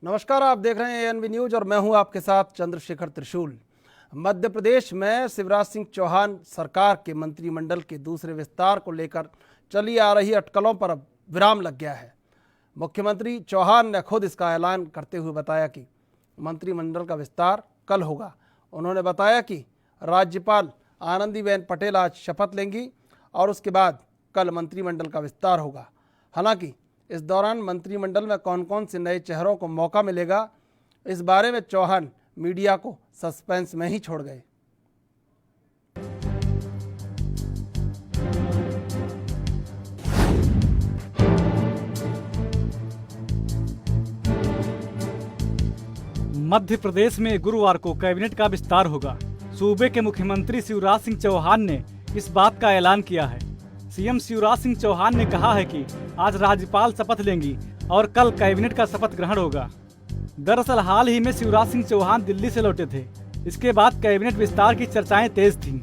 नमस्कार, आप देख रहे हैं एएनबी न्यूज और मैं हूं आपके साथ चंद्रशेखर त्रिशूल। मध्य प्रदेश में शिवराज सिंह चौहान सरकार के मंत्रिमंडल के दूसरे विस्तार को लेकर चली आ रही अटकलों पर अब विराम लग गया है। मुख्यमंत्री चौहान ने खुद इसका ऐलान करते हुए बताया कि मंत्रिमंडल का विस्तार कल होगा। उन्होंने बताया कि राज्यपाल आनंदीबेन पटेल आज शपथ लेंगी और उसके बाद कल मंत्रिमंडल का विस्तार होगा। हालांकि इस दौरान मंत्रिमंडल में कौन कौन से नए चेहरों को मौका मिलेगा, इस बारे में चौहान मीडिया को सस्पेंस में ही छोड़ गए। मध्य प्रदेश में गुरुवार को कैबिनेट का विस्तार होगा। सूबे के मुख्यमंत्री शिवराज सिंह चौहान ने इस बात का ऐलान किया है। सीएम शिवराज सिंह चौहान ने कहा है कि आज राज्यपाल शपथ लेंगी और कल कैबिनेट का शपथ ग्रहण होगा। दरअसल हाल ही में शिवराज सिंह चौहान दिल्ली से लौटे थे। इसके बाद कैबिनेट विस्तार की चर्चाएं तेज थीं।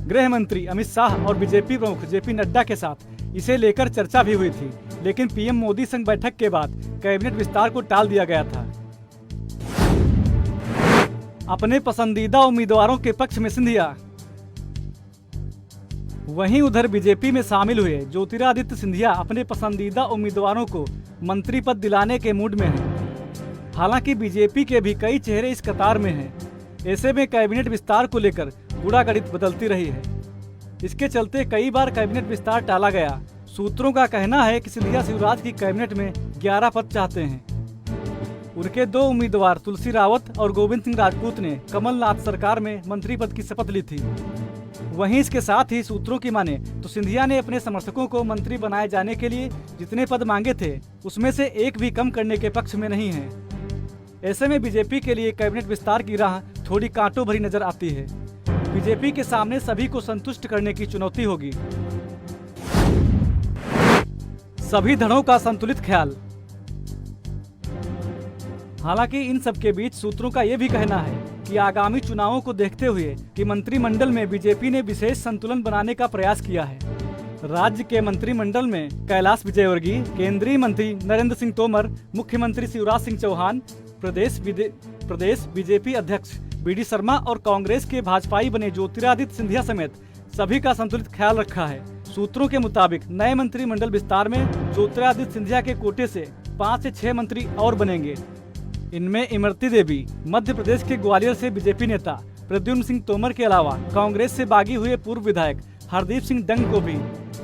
गृह मंत्री अमित शाह और बीजेपी प्रमुख जेपी नड्डा के साथ इसे लेकर चर्चा भी हुई थी, लेकिन पीएम मोदी संग बैठक के बाद कैबिनेट विस्तार को टाल दिया गया था। अपने पसंदीदा उम्मीदवारों के पक्ष में सिंधिया, वहीं उधर बीजेपी में शामिल हुए ज्योतिरादित्य सिंधिया अपने पसंदीदा उम्मीदवारों को मंत्री पद दिलाने के मूड में हैं। हालांकि बीजेपी के भी कई चेहरे इस कतार में हैं। ऐसे में कैबिनेट विस्तार को लेकर गूढ़ागणित बदलती रही है। इसके चलते कई बार कैबिनेट विस्तार टाला गया। सूत्रों का कहना है कि सिंधिया शिवराज की कैबिनेट में 11 पद चाहते हैं। उनके दो उम्मीदवार तुलसी रावत और गोविंद सिंह राजपूत ने कमलनाथ सरकार में मंत्री पद की शपथ ली थी। वहीं इसके साथ ही सूत्रों की माने तो सिंधिया ने अपने समर्थकों को मंत्री बनाए जाने के लिए जितने पद मांगे थे उसमें से एक भी कम करने के पक्ष में नहीं है। ऐसे में बीजेपी के लिए कैबिनेट विस्तार की राह थोड़ी कांटों भरी नजर आती है। बीजेपी के सामने सभी को संतुष्ट करने की चुनौती होगी। सभी धड़ों का संतुलित ख्याल। हालांकि इन सब के बीच सूत्रों का ये भी कहना है कि आगामी चुनावों को देखते हुए कि मंत्रिमंडल में बीजेपी ने विशेष संतुलन बनाने का प्रयास किया है। राज्य के मंत्रिमंडल में कैलाश विजयवर्गीय, केंद्रीय मंत्री नरेंद्र सिंह तोमर, मुख्यमंत्री शिवराज सिंह चौहान, प्रदेश बीजेपी अध्यक्ष बीडी शर्मा और कांग्रेस के भाजपाई बने ज्योतिरादित्य सिंधिया समेत सभी का संतुलित ख्याल रखा है। सूत्रों के मुताबिक नए मंत्रिमंडल विस्तार में ज्योतिरादित्य सिंधिया के कोटे से 5 से 6 मंत्री और बनेंगे। इनमें इमरती देवी, मध्य प्रदेश के ग्वालियर से बीजेपी नेता प्रद्युम्न सिंह तोमर के अलावा कांग्रेस से बागी हुए पूर्व विधायक हरदीप सिंह डंग को भी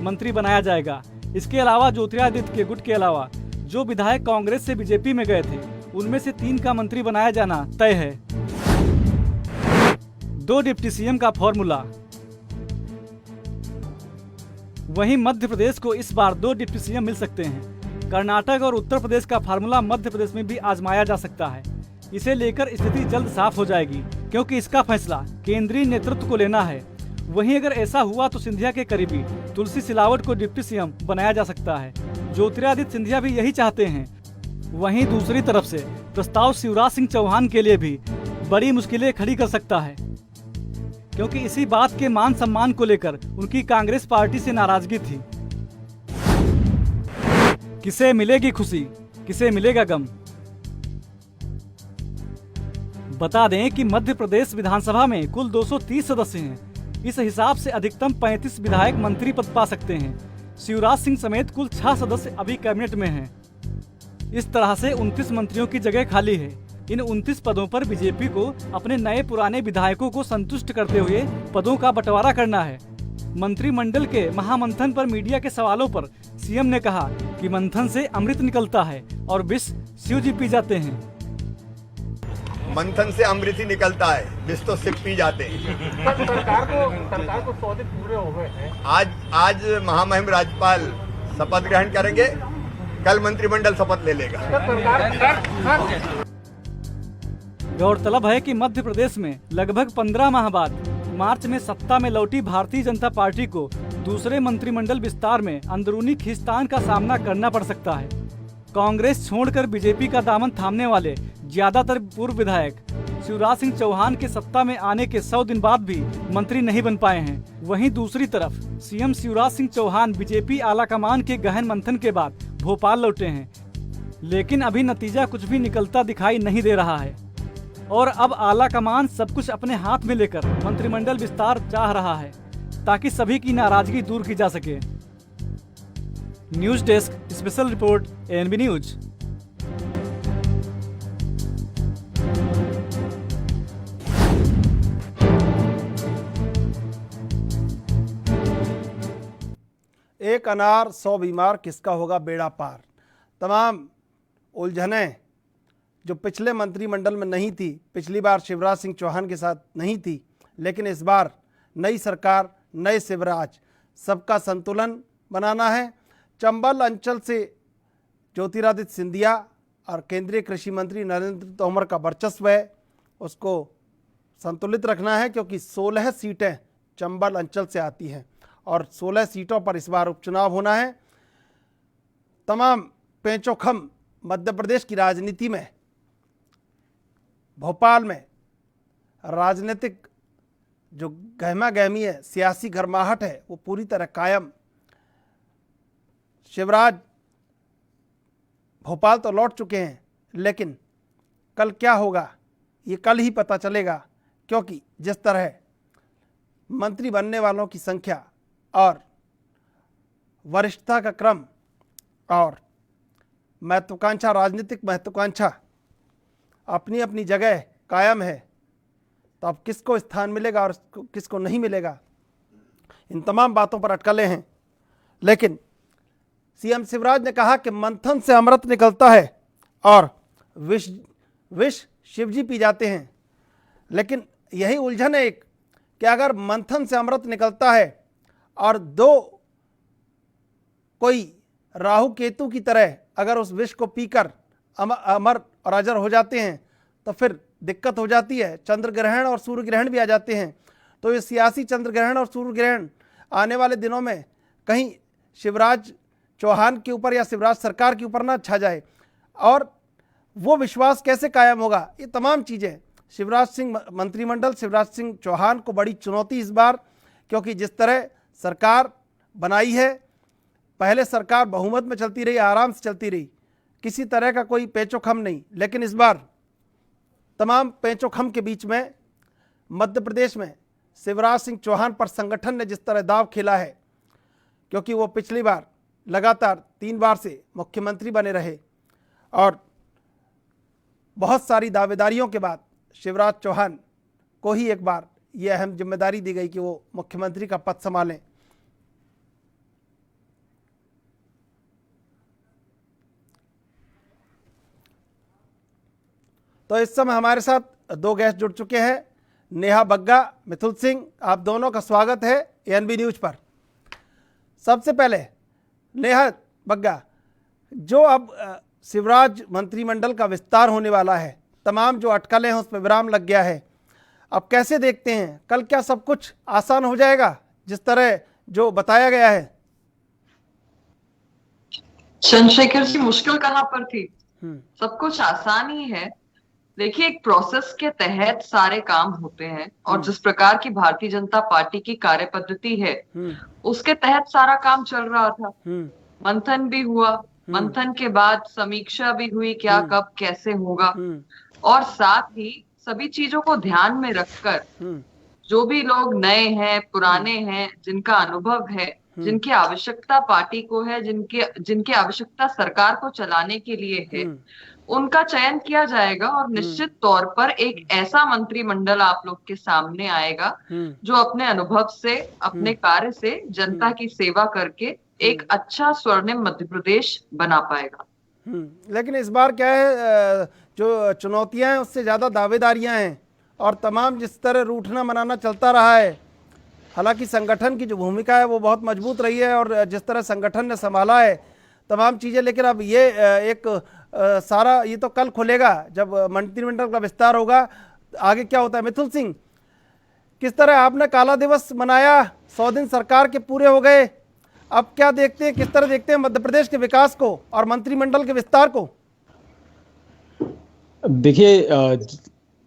मंत्री बनाया जाएगा। इसके अलावा ज्योतिरादित्य के गुट के अलावा जो विधायक कांग्रेस से बीजेपी में गए थे उनमें से 3 का मंत्री बनाया जाना तय है। 2 डिप्टी सीएम का फॉर्मूला। वहीं मध्य प्रदेश को इस बार 2 डिप्टी सीएम मिल सकते हैं। कर्नाटक और उत्तर प्रदेश का फार्मूला मध्य प्रदेश में भी आजमाया जा सकता है। इसे लेकर स्थिति जल्द साफ हो जाएगी, क्योंकि इसका फैसला केंद्रीय नेतृत्व को लेना है। वहीं अगर ऐसा हुआ तो सिंधिया के करीबी तुलसी सिलावट को डिप्टी सीएम बनाया जा सकता है। ज्योतिरादित्य सिंधिया भी यही चाहते हैं। वहीं दूसरी तरफ से प्रस्ताव शिवराज सिंह चौहान के लिए भी बड़ी मुश्किलें खड़ी कर सकता है, क्योंकि इसी बात के मान सम्मान को लेकर उनकी कांग्रेस पार्टी से नाराजगी थी। किसे मिलेगी खुशी, किसे मिलेगा गम। बता दें कि मध्य प्रदेश विधानसभा में कुल 230 सदस्य हैं। इस हिसाब से अधिकतम 35 विधायक मंत्री पद पा सकते हैं। शिवराज सिंह समेत कुल 6 सदस्य अभी कैबिनेट में हैं। इस तरह से 29 मंत्रियों की जगह खाली है। इन 29 पदों पर बीजेपी को अपने नए पुराने विधायकों को संतुष्ट करते हुए पदों का बंटवारा करना है। मंत्रिमंडल के महामंथन पर मीडिया के सवालों पर सीएम ने कहा कि मंथन से अमृत निकलता है और विष शिव जी पी जाते हैं। मंथन से अमृत ही निकलता है, विष तो शिव पी जाते हैं। सरकार को 100 दिन पूरे हो गए हैं। आज महामहिम राज्यपाल शपथ ग्रहण करेंगे, कल मंत्रिमंडल शपथ ले लेगा। गौरतलब है कि मध्य प्रदेश में लगभग 15 माह बाद मार्च में सत्ता में लौटी भारतीय जनता पार्टी को दूसरे मंत्रिमंडल विस्तार में अंदरूनी खींचतान का सामना करना पड़ सकता है। कांग्रेस छोड़कर बीजेपी का दामन थामने वाले ज्यादातर पूर्व विधायक शिवराज सिंह चौहान के सत्ता में आने के 100 दिन बाद भी मंत्री नहीं बन पाए हैं। वहीं दूसरी तरफ सीएम शिवराज सिंह चौहान बीजेपी आलाकमान के गहन मंथन के बाद भोपाल लौटे हैं। लेकिन अभी नतीजा कुछ भी निकलता दिखाई नहीं दे रहा है और अब आला कमान सब कुछ अपने हाथ में लेकर मंत्रिमंडल विस्तार चाह रहा है ताकि सभी की नाराजगी दूर की जा सके। News desk special report ANB news. एक अनार 100 बीमार, किसका होगा बेड़ा पार। तमाम उलझनें जो पिछले मंत्रिमंडल में नहीं थी, पिछली बार शिवराज सिंह चौहान के साथ नहीं थी, लेकिन इस बार नई सरकार, नए शिवराज, सबका संतुलन बनाना है। चंबल अंचल से ज्योतिरादित्य सिंधिया और केंद्रीय कृषि मंत्री नरेंद्र तोमर का वर्चस्व है, उसको संतुलित रखना है क्योंकि 16 सीटें चंबल अंचल से आती हैं और 16 सीटों पर इस बार उपचुनाव होना है। तमाम पेंचोखम मध्य प्रदेश की राजनीति में, भोपाल में राजनीतिक जो गहमा गहमी है, सियासी गर्माहट है, वो पूरी तरह कायम। शिवराज भोपाल तो लौट चुके हैं, लेकिन कल क्या होगा ये कल ही पता चलेगा, क्योंकि जिस तरह मंत्री बनने वालों की संख्या और वरिष्ठता का क्रम और महत्वाकांक्षा, राजनीतिक महत्वाकांक्षा अपनी अपनी जगह कायम है, तो अब किसको स्थान मिलेगा और किसको नहीं मिलेगा, इन तमाम बातों पर अटकलें हैं। लेकिन सीएम शिवराज ने कहा कि मंथन से अमृत निकलता है और विष शिवजी पी जाते हैं। लेकिन यही उलझन है एक कि अगर मंथन से अमृत निकलता है और दो कोई राहु केतु की तरह अगर उस विष को पीकर अमर और अजर हो जाते हैं तो फिर दिक्कत हो जाती है। चंद्र ग्रहण और सूर्य ग्रहण भी आ जाते हैं। तो ये सियासी चंद्र ग्रहण और सूर्य ग्रहण आने वाले दिनों में कहीं शिवराज चौहान के ऊपर या शिवराज सरकार के ऊपर ना छा जाए, और वो विश्वास कैसे कायम होगा, ये तमाम चीज़ें शिवराज सिंह मंत्रिमंडल, शिवराज सिंह चौहान को बड़ी चुनौती इस बार, क्योंकि जिस तरह सरकार बनाई है, पहले सरकार बहुमत में चलती रही, आराम से चलती रही, किसी तरह का कोई पेचोखम नहीं। लेकिन इस बार तमाम पेचोखम के बीच में मध्य प्रदेश में शिवराज सिंह चौहान पर संगठन ने जिस तरह दाव खेला है, क्योंकि वो पिछली बार लगातार 3 बार से मुख्यमंत्री बने रहे और बहुत सारी दावेदारियों के बाद शिवराज चौहान को ही एक बार ये अहम जिम्मेदारी दी गई कि वो मुख्यमंत्री का पद संभालें। तो इस समय हमारे साथ 2 गेस्ट जुड़ चुके हैं, नेहा बग्गा, मिथुल सिंह, आप दोनों का स्वागत है एएनबी न्यूज पर। सबसे पहले नेहा बग्गा, जो अब शिवराज मंत्रिमंडल का विस्तार होने वाला है, तमाम जो अटकलें हैं उस पर विराम लग गया है, अब कैसे देखते हैं, कल क्या सब कुछ आसान हो जाएगा जिस तरह जो बताया गया है? चंद्रशेखर जी, मुश्किल कहाँ पर थी, सब कुछ आसान ही है। देखिए, एक प्रोसेस के तहत सारे काम होते हैं और जिस प्रकार की भारतीय जनता पार्टी की कार्य पद्धति है उसके तहत सारा काम चल रहा था। मंथन भी हुआ, मंथन के बाद समीक्षा भी हुई, क्या कब कैसे होगा, और साथ ही सभी चीजों को ध्यान में रखकर जो भी लोग नए हैं, पुराने हैं, जिनका अनुभव है, जिनकी आवश्यकता पार्टी को है, जिनकी आवश्यकता सरकार को चलाने के लिए है, उनका चयन किया जाएगा और निश्चित तौर पर एक ऐसा मंत्रिमंडल आप लोग के सामने आएगा जो अपने अनुभव से, अपने कार्य से जनता की सेवा करके एक अच्छा स्वर्णिम मध्य प्रदेश बना पाएगा। लेकिन इस बार क्या है, जो चुनौतियां हैं उससे ज्यादा दावेदारियां हैं और तमाम जिस तरह रूठना मनाना चलता रहा है, हालांकि संगठन की जो भूमिका है वो बहुत मजबूत रही है और जिस तरह संगठन ने संभाला है तमाम चीज़ें, लेकिन अब ये एक सारा ये तो कल खुलेगा जब मंत्रिमंडल का विस्तार होगा, आगे क्या होता है। मिथुल सिंह, किस तरह आपने काला दिवस मनाया, 100 दिन सरकार के पूरे हो गए, अब क्या देखते हैं, किस तरह देखते हैं मध्य प्रदेश के विकास को और मंत्रिमंडल के विस्तार को? देखिए,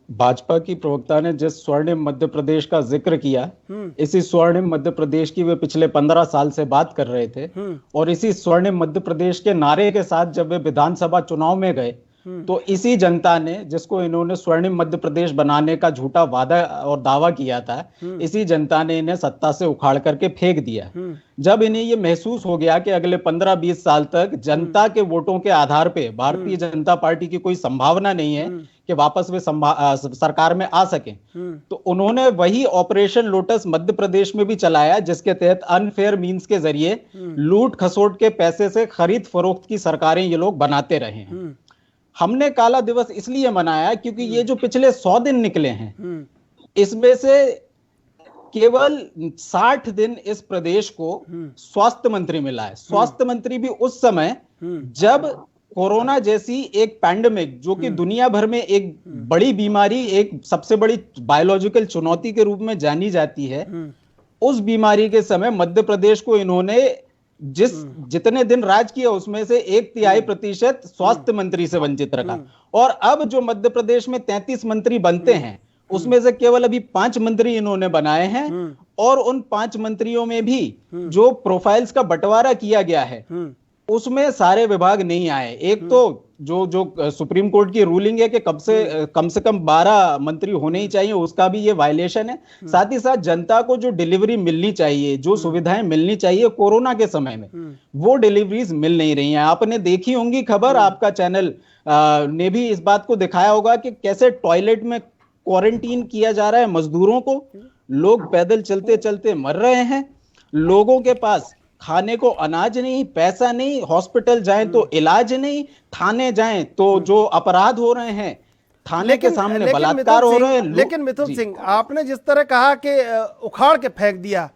भाजपा की प्रवक्ता ने जिस स्वर्णिम मध्य प्रदेश का जिक्र किया, इसी स्वर्णिम मध्य प्रदेश की वे पिछले 15 साल से बात कर रहे थे। और इसी स्वर्णिम मध्य प्रदेश के नारे के साथ जब वे विधानसभा चुनाव में गए, तो इसी जनता ने, जिसको इन्होंने स्वर्णिम मध्य प्रदेश बनाने का झूठा वादा और दावा किया था, इसी जनता ने इन्हें सत्ता से उखाड़ करके फेंक दिया। जब इन्हें ये महसूस हो गया कि अगले 15-20 साल तक जनता के वोटों के आधार पे भारतीय जनता पार्टी की कोई संभावना नहीं है कि वापस वे सरकार में आ सके, तो उन्होंने वही ऑपरेशन लोटस मध्य प्रदेश में भी चलाया, जिसके तहत अनफेयर मीन्स के जरिए लूट खसोट के पैसे से खरीद फरोख्त की सरकारें ये लोग बनाते रहे हैं। हमने काला दिवस इसलिए मनाया क्योंकि ये जो पिछले 100 दिन निकले हैं, इसमें से केवल 60 दिन इस प्रदेश को स्वास्थ्य मंत्री मिला है। स्वास्थ्य मंत्री भी उस समय जब कोरोना जैसी एक पैंडेमिक, जो कि दुनिया भर में एक बड़ी बीमारी, एक सबसे बड़ी बायोलॉजिकल चुनौती के रूप में जानी जाती है, उस बीमारी के समय मध्य प्रदेश को इन्होंने जितने दिन राज किया उसमें से 1/3% स्वास्थ्य मंत्री से वंचित रखा। और अब जो मध्य प्रदेश में 33 मंत्री बनते हैं, उसमें से केवल अभी 5 मंत्री इन्होंने बनाए हैं। और उन 5 मंत्रियों में भी जो प्रोफाइल्स का बंटवारा किया गया है, उसमें सारे विभाग नहीं आए। एक तो जो सुप्रीम कोर्ट की रूलिंग है कि कम से कम 12 मंत्री होने ही चाहिए, उसका भी ये वायलेशन है। साथ ही साथ जनता को जो डिलीवरी मिलनी चाहिए, जो सुविधाएं मिलनी चाहिए कोरोना के समय में, वो डिलीवरीज मिल नहीं रही हैं। आपने देखी होंगी खबर, आपका चैनल ने भी इस बात को दिखाया होगा कि कैसे टॉयलेट में क्वारंटीन किया जा रहा है मजदूरों को। लोग पैदल चलते चलते मर रहे हैं, लोगों के पास खाने को अनाज नहीं, पैसा नहीं, हॉस्पिटल जाएं तो इलाज नहीं, थाने जाएं तो जो अपराध हो रहे हैं, थाने के सामने बलात्कार हो रहे हैं। लेकिन मिथुन सिंह, आपने जिस तरह कहा कि उखाड़ के फेंक दिया,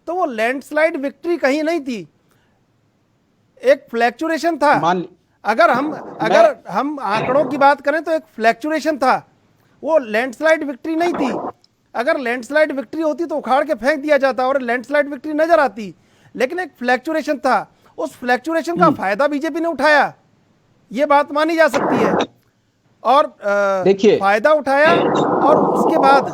तो वो लैंडस्लाइड विक्ट्री कहीं नहीं थी, एक फ्लैक्चुरेशन था। अगर हम आंकड़ों की बात करें तो एक फ्लैक्चुरेशन था, वो लैंडस्लाइड विक्ट्री नहीं थी। अगर लैंडस्लाइड विक्ट्री होती तो उखाड़ के फेंक दिया जाता और लैंडस्लाइड विक्ट्री नजर आती, लेकिन एक फ्लैक्चुरेशन था। उस फ्लैक्चुरेशन का फायदा बीजेपी ने उठाया, ये बात मानी जा सकती है, और देखिए फायदा उठाया। और उसके बाद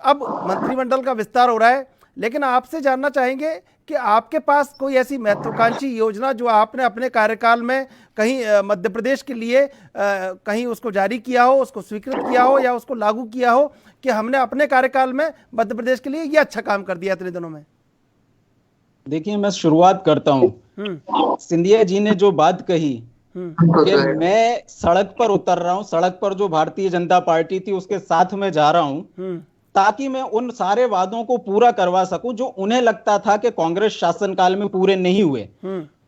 अब मंत्रिमंडल का विस्तार हो रहा है। लेकिन आपसे जानना चाहेंगे कि आपके पास कोई ऐसी महत्वाकांक्षी योजना जो आपने अपने कार्यकाल में कहीं मध्य प्रदेश के लिए कहीं उसको जारी किया हो, उसको स्वीकृत किया हो या उसको लागू किया हो कि हमने अपने कार्यकाल में मध्य प्रदेश के लिए ये अच्छा काम कर दिया इतने दिनों में? देखिए, मैं शुरुआत करता हूं। सिंधिया जी ने जो बात कही कि मैं सड़क पर उतर रहा हूं, सड़क पर जो भारतीय जनता पार्टी थी उसके साथ में जा रहा हूं, ताकि मैं उन सारे वादों को पूरा करवा सकूं जो उन्हें लगता था कि कांग्रेस शासनकाल में पूरे नहीं हुए।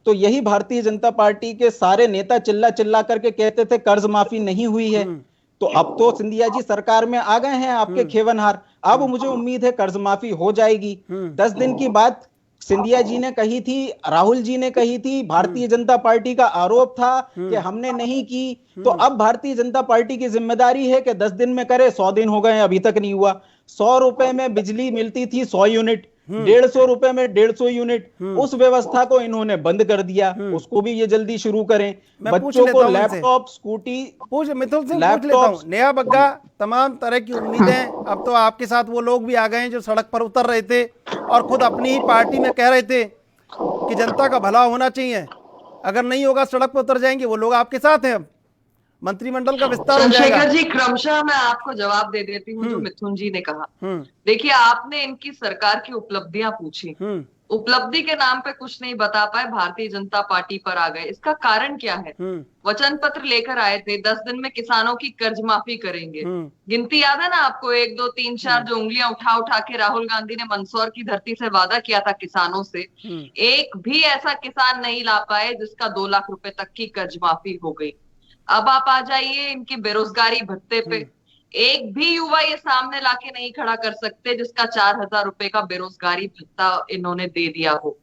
तो यही भारतीय जनता पार्टी के सारे नेता चिल्ला चिल्ला करके कहते थे कर्ज माफी नहीं हुई है। तो अब तो सिंधिया जी सरकार में आ गए हैं आपके खेवनहार, अब मुझे उम्मीद है कर्ज माफी हो जाएगी। 10 दिन की बात सिंधिया जी ने कही थी, राहुल जी ने कही थी, भारतीय जनता पार्टी का आरोप था कि हमने नहीं की। तो अब भारतीय जनता पार्टी की जिम्मेदारी है कि 10 दिन में करे। 100 दिन हो गए, अभी तक नहीं हुआ। 100 रुपए में बिजली मिलती थी 100 यूनिट, 150 रुपए में 150 यूनिट, उस व्यवस्था को इन्होंने बंद कर दिया। उसको भी ये जल्दी शुरू करें। बच्चों को लैपटॉप, स्कूटी, मिथुन सिंह पूछ लेता हूं, नया बग्गा, तमाम तरह की उम्मीदें। अब तो आपके साथ वो लोग भी आ गए हैं जो सड़क पर उतर रहे थे और खुद अपनी ही पार्टी में कह रहे थे कि जनता का भला होना चाहिए, अगर नहीं होगा सड़क पर उतर जाएंगे। वो लोग आपके साथ हैं। अब मंत्रिमंडल का विस्तार हो जाएगा। चंद्रशेखर जी, क्रमशः मैं आपको जवाब दे देती हूँ जो मिथुन जी ने कहा। देखिए, आपने इनकी सरकार की उपलब्धियां पूछी, उपलब्धि के नाम पे कुछ नहीं बता पाए, भारतीय जनता पार्टी पर आ गए। इसका कारण क्या है? वचन पत्र लेकर आए थे, 10 दिन में किसानों की कर्ज माफी करेंगे। गिनती याद है ना आपको? 1 2 3 4 जो उंगलियां उठा उठा के राहुल गांधी ने मंदसौर की धरती से वादा किया था किसानों से, एक भी ऐसा किसान नहीं ला पाए जिसका 2 लाख रुपए तक की कर्ज माफी हो गई। अब आप आ जाइए इनकी बेरोजगारी भत्ते पे, एक भी युवा ये सामने लाके नहीं खड़ा कर सकते जिसका 4000 रुपए का बेरोजगारी भत्ता इन्होंने दे दिया हो।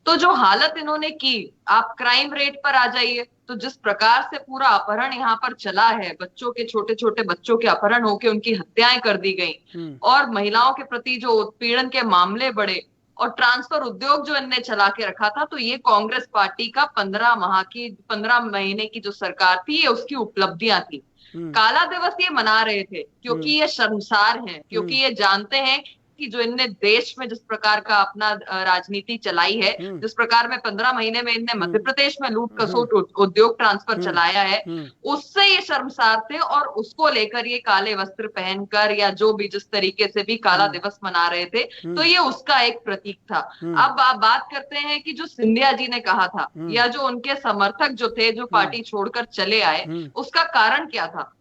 तो जो हालत इन्होंने की, आप क्राइम रेट पर आ जाइए तो जिस प्रकार से पूरा अपहरण यहाँ पर चला है, बच्चों के, छोटे छोटे बच्चों के अपहरण होके उनकी हत्याएं कर दी गई, और महिलाओं के प्रति जो उत्पीड़न के मामले बढ़े, और ट्रांसफर उद्योग जो इनने चला के रखा था, तो ये कांग्रेस पार्टी का 15 महीने की जो सरकार थी, ये उसकी उपलब्धियां थी। काला दिवस ये मना रहे थे क्योंकि ये शर्मसार हैं, क्योंकि ये जानते हैं कि जो इनने देश में जिस प्रकार का अपना राजनीति चलाई है, जिस प्रकार में 15 महीने में इनने मध्य प्रदेश में लूट खसोट उद्योग ट्रांसफर चलाया है, उससे ये शर्मसार थे और उसको लेकर ये काले वस्त्र पहनकर या जो भी जिस तरीके से भी काला दिवस मना रहे थे, तो ये उसका एक प्रतीक था। अब आप बात करते हैं कि जो सिंधिया जी ने कहा था या जो उनके समर्थक जो थे, जो पार्टी छोड़कर चले आए, उसका कारण क्या था?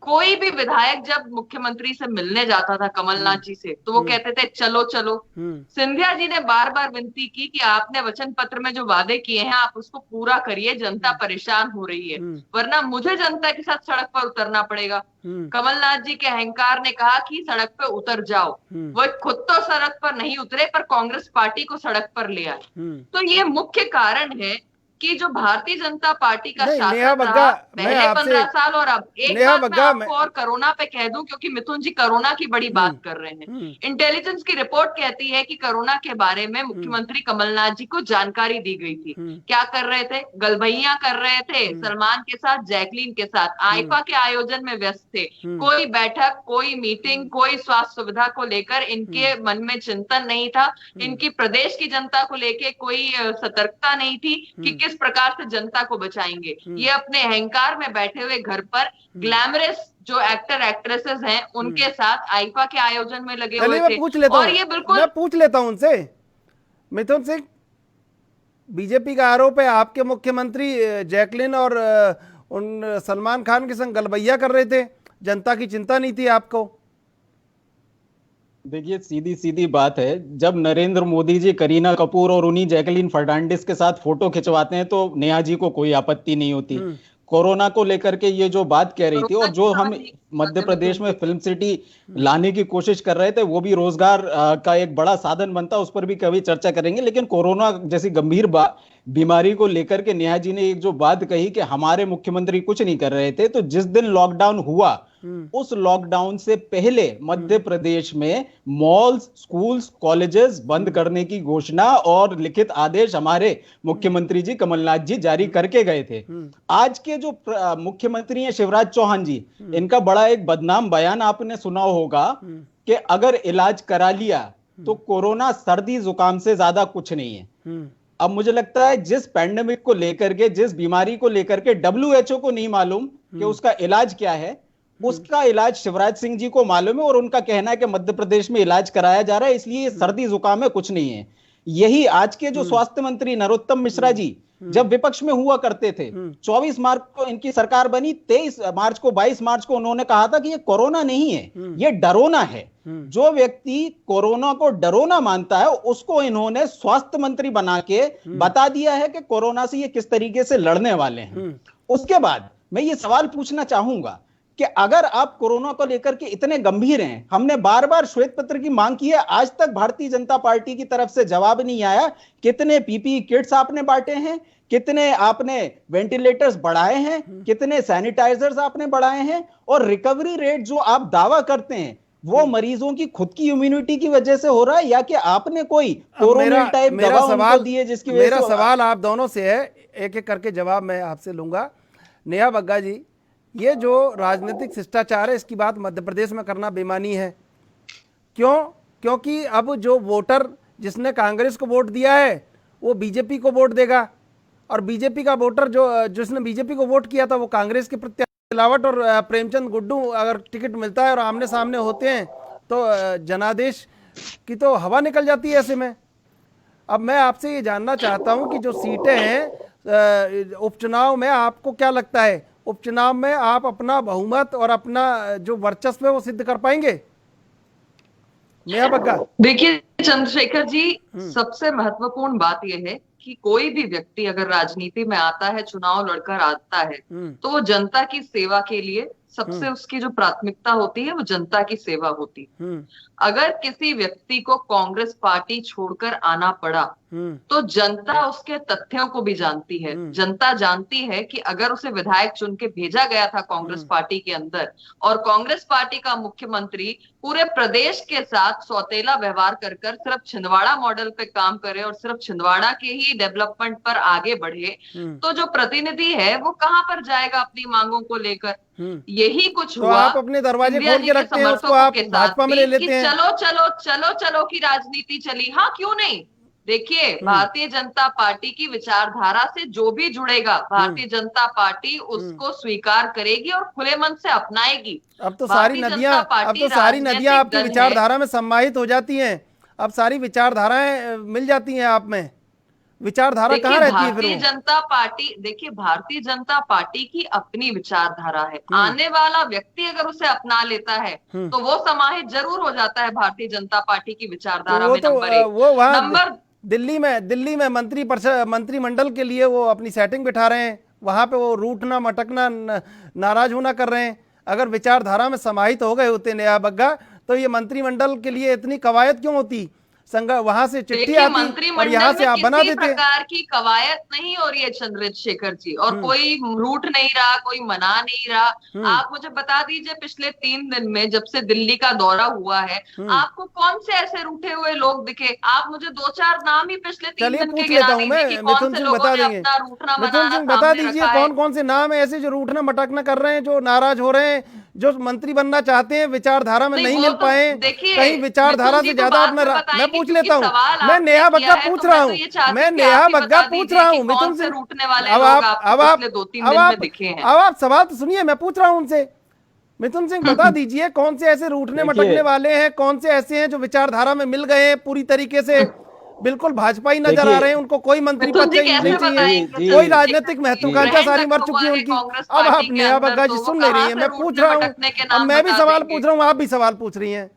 कोई भी विधायक जब मुख्यमंत्री से मिलने जाता था, कमलनाथ जी से, तो वो कहते थे चलो चलो। सिंधिया जी ने बार बार विनती की कि आपने वचन पत्र में जो वादे किए हैं आप उसको पूरा करिए, जनता परेशान हो रही है, वरना मुझे जनता के साथ सड़क पर उतरना पड़ेगा। कमलनाथ जी के अहंकार ने कहा कि सड़क पर उतर जाओ। वो खुद तो सड़क पर नहीं उतरे, पर कांग्रेस पार्टी को सड़क पर ले आए। तो ये मुख्य कारण है कि जो भारतीय जनता पार्टी का शासन रहा पहले 15 साल, और अब एक बात मैं आपको और कोरोना पे कह दूं, क्योंकि मिथुन जी कोरोना की बड़ी बात कर रहे हैं। इंटेलिजेंस की रिपोर्ट कहती है कि कोरोना के बारे में मुख्यमंत्री कमलनाथ जी को जानकारी दी गई थी। क्या कर रहे थे? गलबैया कर रहे थे सलमान के साथ, जैकलीन के साथ, आईफा के आयोजन में व्यस्त थे। कोई बैठक, कोई मीटिंग, कोई स्वास्थ्य सुविधा को लेकर इनके मन में चिंतन नहीं था। इनकी प्रदेश की जनता को लेकर कोई सतर्कता नहीं थी कि किस प्रकार से जनता को बचाएंगे। ये अपने अहंकार में बैठे हुए घर पर ग्लैमरस जो एक्टर एक्ट्रेसेस हैं उनके साथ आईफा के आयोजन में लगे हुए थे। और ये बिल्कुल मैं पूछ लेता हूं उनसे, मिथुन सिंह, बीजेपी का आरोप है आपके मुख्यमंत्री जैकलिन और उन सलमान खान के संग गलबैया कर रहे थे, जनता की चिंता नहीं थी आपको? देखिए, सीधी सीधी बात है, जब नरेंद्र मोदी जी करीना कपूर और उन्हीं जैकलीन फर्नांडिस के साथ फोटो खिंचवाते हैं तो नेहा जी को कोई आपत्ति नहीं होती। कोरोना को लेकर के ये जो बात कह रही थी, और जो हम मध्य प्रदेश में फिल्म सिटी लाने की कोशिश कर रहे थे, वो भी रोजगार का एक बड़ा साधन बनता, उस पर भी कभी चर्चा करेंगे। लेकिन कोरोना जैसी गंभीर बीमारी को लेकर के नेहा जी ने एक जो बात कही कि हमारे मुख्यमंत्री कुछ नहीं कर रहे थे, तो जिस दिन लॉकडाउन हुआ उस लॉकडाउन से पहले मध्य प्रदेश में मॉल्स, स्कूल्स, कॉलेजेस बंद करने की घोषणा और लिखित आदेश हमारे मुख्यमंत्री जी कमलनाथ जी जारी करके गए थे। आज के जो मुख्यमंत्री हैं शिवराज चौहान जी, इनका बड़ा एक बदनाम बयान आपने सुना होगा कि अगर इलाज करा लिया तो कोरोना सर्दी जुकाम से ज्यादा कुछ नहीं है। अब मुझे लगता है जिस पैंडेमिक को लेकर के, जिस बीमारी को लेकर के WHO को नहीं मालूम कि उसका इलाज क्या है, उसका इलाज शिवराज सिंह जी को मालूम है, और उनका कहना है कि मध्य प्रदेश में इलाज कराया जा रहा है, इसलिए सर्दी जुकाम है, कुछ नहीं है। यही आज के जो स्वास्थ्य मंत्री नरोत्तम मिश्रा जी जब विपक्ष में हुआ करते थे, 24 मार्च को इनकी सरकार बनी, 23 मार्च को 22 मार्च को उन्होंने कहा था कि ये कोरोना नहीं है, ये डरोना है। जो व्यक्ति कोरोना को डरोना मानता है उसको इन्होंने स्वास्थ्य मंत्री बना के बता दिया है कि कोरोना से ये किस तरीके से लड़ने वाले हैं। उसके बाद मैं ये सवाल पूछना चाहूंगा कि अगर आप कोरोना को लेकर के इतने गंभीर हैं, हमने बार बार श्वेत पत्र की मांग की है, आज तक भारतीय जनता पार्टी की तरफ से जवाब नहीं आया। कितने PPE किट्स आपने बांटे हैं, कितने आपने वेंटिलेटर्स बढ़ाए हैं, कितने सैनिटाइजर्स आपने बढ़ाए हैं, और रिकवरी रेट जो आप दावा करते हैं वो मरीजों की खुद की इम्यूनिटी की वजह से हो रहा है, या कि आपने कोई कोरोना टाइप दवा उनको दी है जिसकी वजह से? मेरा सवाल आप दोनों से है, एक एक करके जवाब मैं आपसे लूंगा। नेहा बग्गा जी, ये जो राजनीतिक शिष्टाचार है इसकी बात मध्य प्रदेश में करना बेईमानी है। क्यों? क्योंकि अब जो वोटर जिसने कांग्रेस को वोट दिया है वो बीजेपी को वोट देगा, और बीजेपी का वोटर जिसने बीजेपी को वोट किया था वो कांग्रेस के प्रत्याशी सिलावट और प्रेमचंद गुड्डू अगर टिकट मिलता है और आमने सामने होते हैं तो जनादेश की तो हवा निकल जाती है ऐसे में। अब मैं आपसे ये जानना चाहता हूं कि जो सीटें हैं उपचुनाव में, आपको क्या लगता है उपचुनाव में आप अपना बहुमत और अपना जो वर्चस्व है वो सिद्ध कर पाएंगे? नेहा बग्गा, देखिए चंद्रशेखर जी, सबसे महत्वपूर्ण बात यह है कि कोई भी व्यक्ति अगर राजनीति में आता है, चुनाव लड़कर आता है, तो वो जनता की सेवा के लिए सबसे उसकी जो प्राथमिकता होती है वो जनता की सेवा होती है। अगर किसी व्यक्ति को कांग्रेस पार्टी छोड़कर आना पड़ा तो जनता उसके तथ्यों को भी जानती है। जनता जानती है कि अगर उसे विधायक चुन के भेजा गया था कांग्रेस पार्टी के अंदर और कांग्रेस पार्टी का मुख्यमंत्री पूरे प्रदेश के साथ सौतेला व्यवहार कर सिर्फ छिंदवाड़ा मॉडल पे काम करे और सिर्फ छिंदवाड़ा के ही डेवलपमेंट पर आगे बढ़े, तो जो प्रतिनिधि है वो कहाँ पर जाएगा अपनी मांगों को लेकर। यही कुछ तो हुआ। आप अपने दरवाजे सिंधिया खोल जी के रखते हैं, उसको आप समर्थकों के भाजपा में साथ ले भी लेते कि हैं। चलो चलो चलो चलो की राजनीति चली। हाँ, क्यों नहीं। देखिए, भारतीय जनता पार्टी की विचारधारा से जो भी जुड़ेगा भारतीय जनता पार्टी उसको स्वीकार करेगी और खुले मन से अपनाएगी। अब तो सारी नदियां आपकी विचारधारा में सम्माहित हो जाती हैं। अब सारी विचारधाराएं मिल जाती हैं आप में। विचारधारा कहाँ रहती है फिर? भारतीय जनता पार्टी, देखिए भारतीय जनता पार्टी की अपनी विचारधारा है। आने वाला व्यक्ति अगर उसे अपना लेता है तो वो समाहित जरूर हो जाता है भारतीय जनता पार्टी की विचारधारा में। नंबर एक। वो वहाँ नंबर दिल्ली में मंत्रिमंडल के लिए वो अपनी सेटिंग बिठा रहे हैं, वहां पे वो रूठना मटकना नाराज होना कर रहे हैं। अगर विचारधारा में समाहित हो गए होते नेहा बग्गा तो ये मंत्रिमंडल के लिए इतनी कवायद क्यों होती? वहां से चिट्ठी आती और यहाँ से आप बना देते। प्रकार की कवायद नहीं हो रही है चंद्रशेखर जी, और कोई रूठ नहीं रहा, कोई मना नहीं रहा। आप मुझे बता दीजिए पिछले 3 दिन में जब से दिल्ली का दौरा हुआ है आपको कौन से ऐसे रूठे हुए लोग दिखे? आप मुझे 2-4 नाम ही पिछले 3 दिन के गिना दीजिए कि कौन से लोगों ने अपना रूठना मनाना बता दीजिए कौन कौन से नाम है ऐसे जो रूठना मटकना कर रहे हैं, जो नाराज हो रहे हैं, जो मंत्री बनना चाहते हैं, विचारधारा में नहीं मिल पाए, कहीं विचारधारा से ज्यादा अपना। मैं पूछ लेता हूँ, मैं नेहा बग्गा पूछ रहा हूँ, मैं नेहा बग्गा पूछ रहा हूँ मिथुन सिंह। अब आप सवाल तो सुनिए, मैं पूछ रहा हूँ उनसे। मिथुन सिंह बता दीजिए कौन से ऐसे रूठने मटकने वाले हैं, कौन से ऐसे हैं जो विचारधारा में मिल गए हैं, पूरी तरीके से बिल्कुल भाजपा ही नजर आ रहे हैं, उनको कोई मंत्री पद नहीं चाहिए, कोई राजनीतिक महत्वाकांक्षा सारी मर चुकी है उनकी। अब आप नेहा बग्गा जी सुन नहीं रही है, मैं पूछ रहा हूँ, अब मैं भी सवाल पूछ रहा हूँ, आप भी सवाल पूछ रही हैं।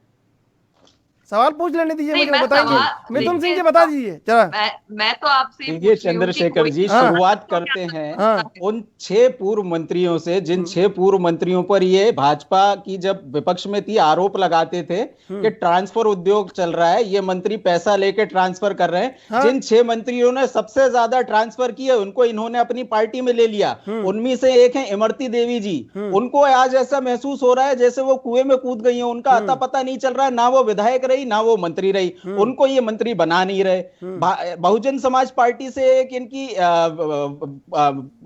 सवाल पूछ लेने दीजिए, मुझे बताइए। मिथुन सिंह जी बता दीजिए जरा। मैं तो आपसे देखिए चंद्रशेखर जी, शुरुआत करते हैं उन 6 पूर्व मंत्रियों से, जिन 6 पूर्व मंत्रियों पर ये भाजपा की जब विपक्ष में थी आरोप लगाते थे कि ट्रांसफर उद्योग चल रहा है, ये मंत्री पैसा लेके ट्रांसफर कर रहे हैं। जिन 6 मंत्रियों ने सबसे ज्यादा ट्रांसफर किए उनको इन्होंने अपनी पार्टी में ले लिया। उनमें से एक है इमरती देवी जी। उनको आज ऐसा महसूस हो रहा है जैसे वो कुएं में कूद गई है, उनका अता पता नहीं चल रहा है, ना वो विधायक रही ना वो मंत्री रही, उनको ये मंत्री बना नहीं रहे। बहुजन समाज पार्टी से एक इनकी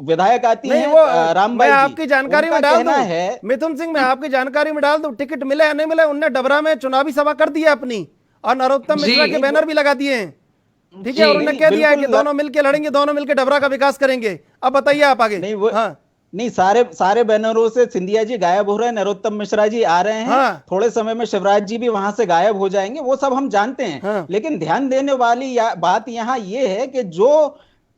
विधायक आती है रामबाई जी। मैं आपकी जानकारी में डाल दूं, मिथुन सिंह मैं आपकी जानकारी में डाल दूं, टिकट मिले या नहीं मिले, उनने डबरा में चुनावी सभा कर दी है अपनी, और नरोत्तम मिश्रा के बैनर भी लगा दिए हैं। ठीक है, और उन्होंने कह दिया है कि दोनों मिलकर लड़ेंगे, दोनों मिलकर डबरा का विकास करेंगे। अब बताइए आप आगे। नहीं, सारे बैनरों से सिंधिया जी गायब हो रहे हैं, नरोत्तम मिश्रा जी आ रहे हैं, थोड़े समय में शिवराज जी भी वहां से गायब हो जाएंगे, वो सब हम जानते हैं। लेकिन ध्यान देने वाली बात यहाँ ये है कि जो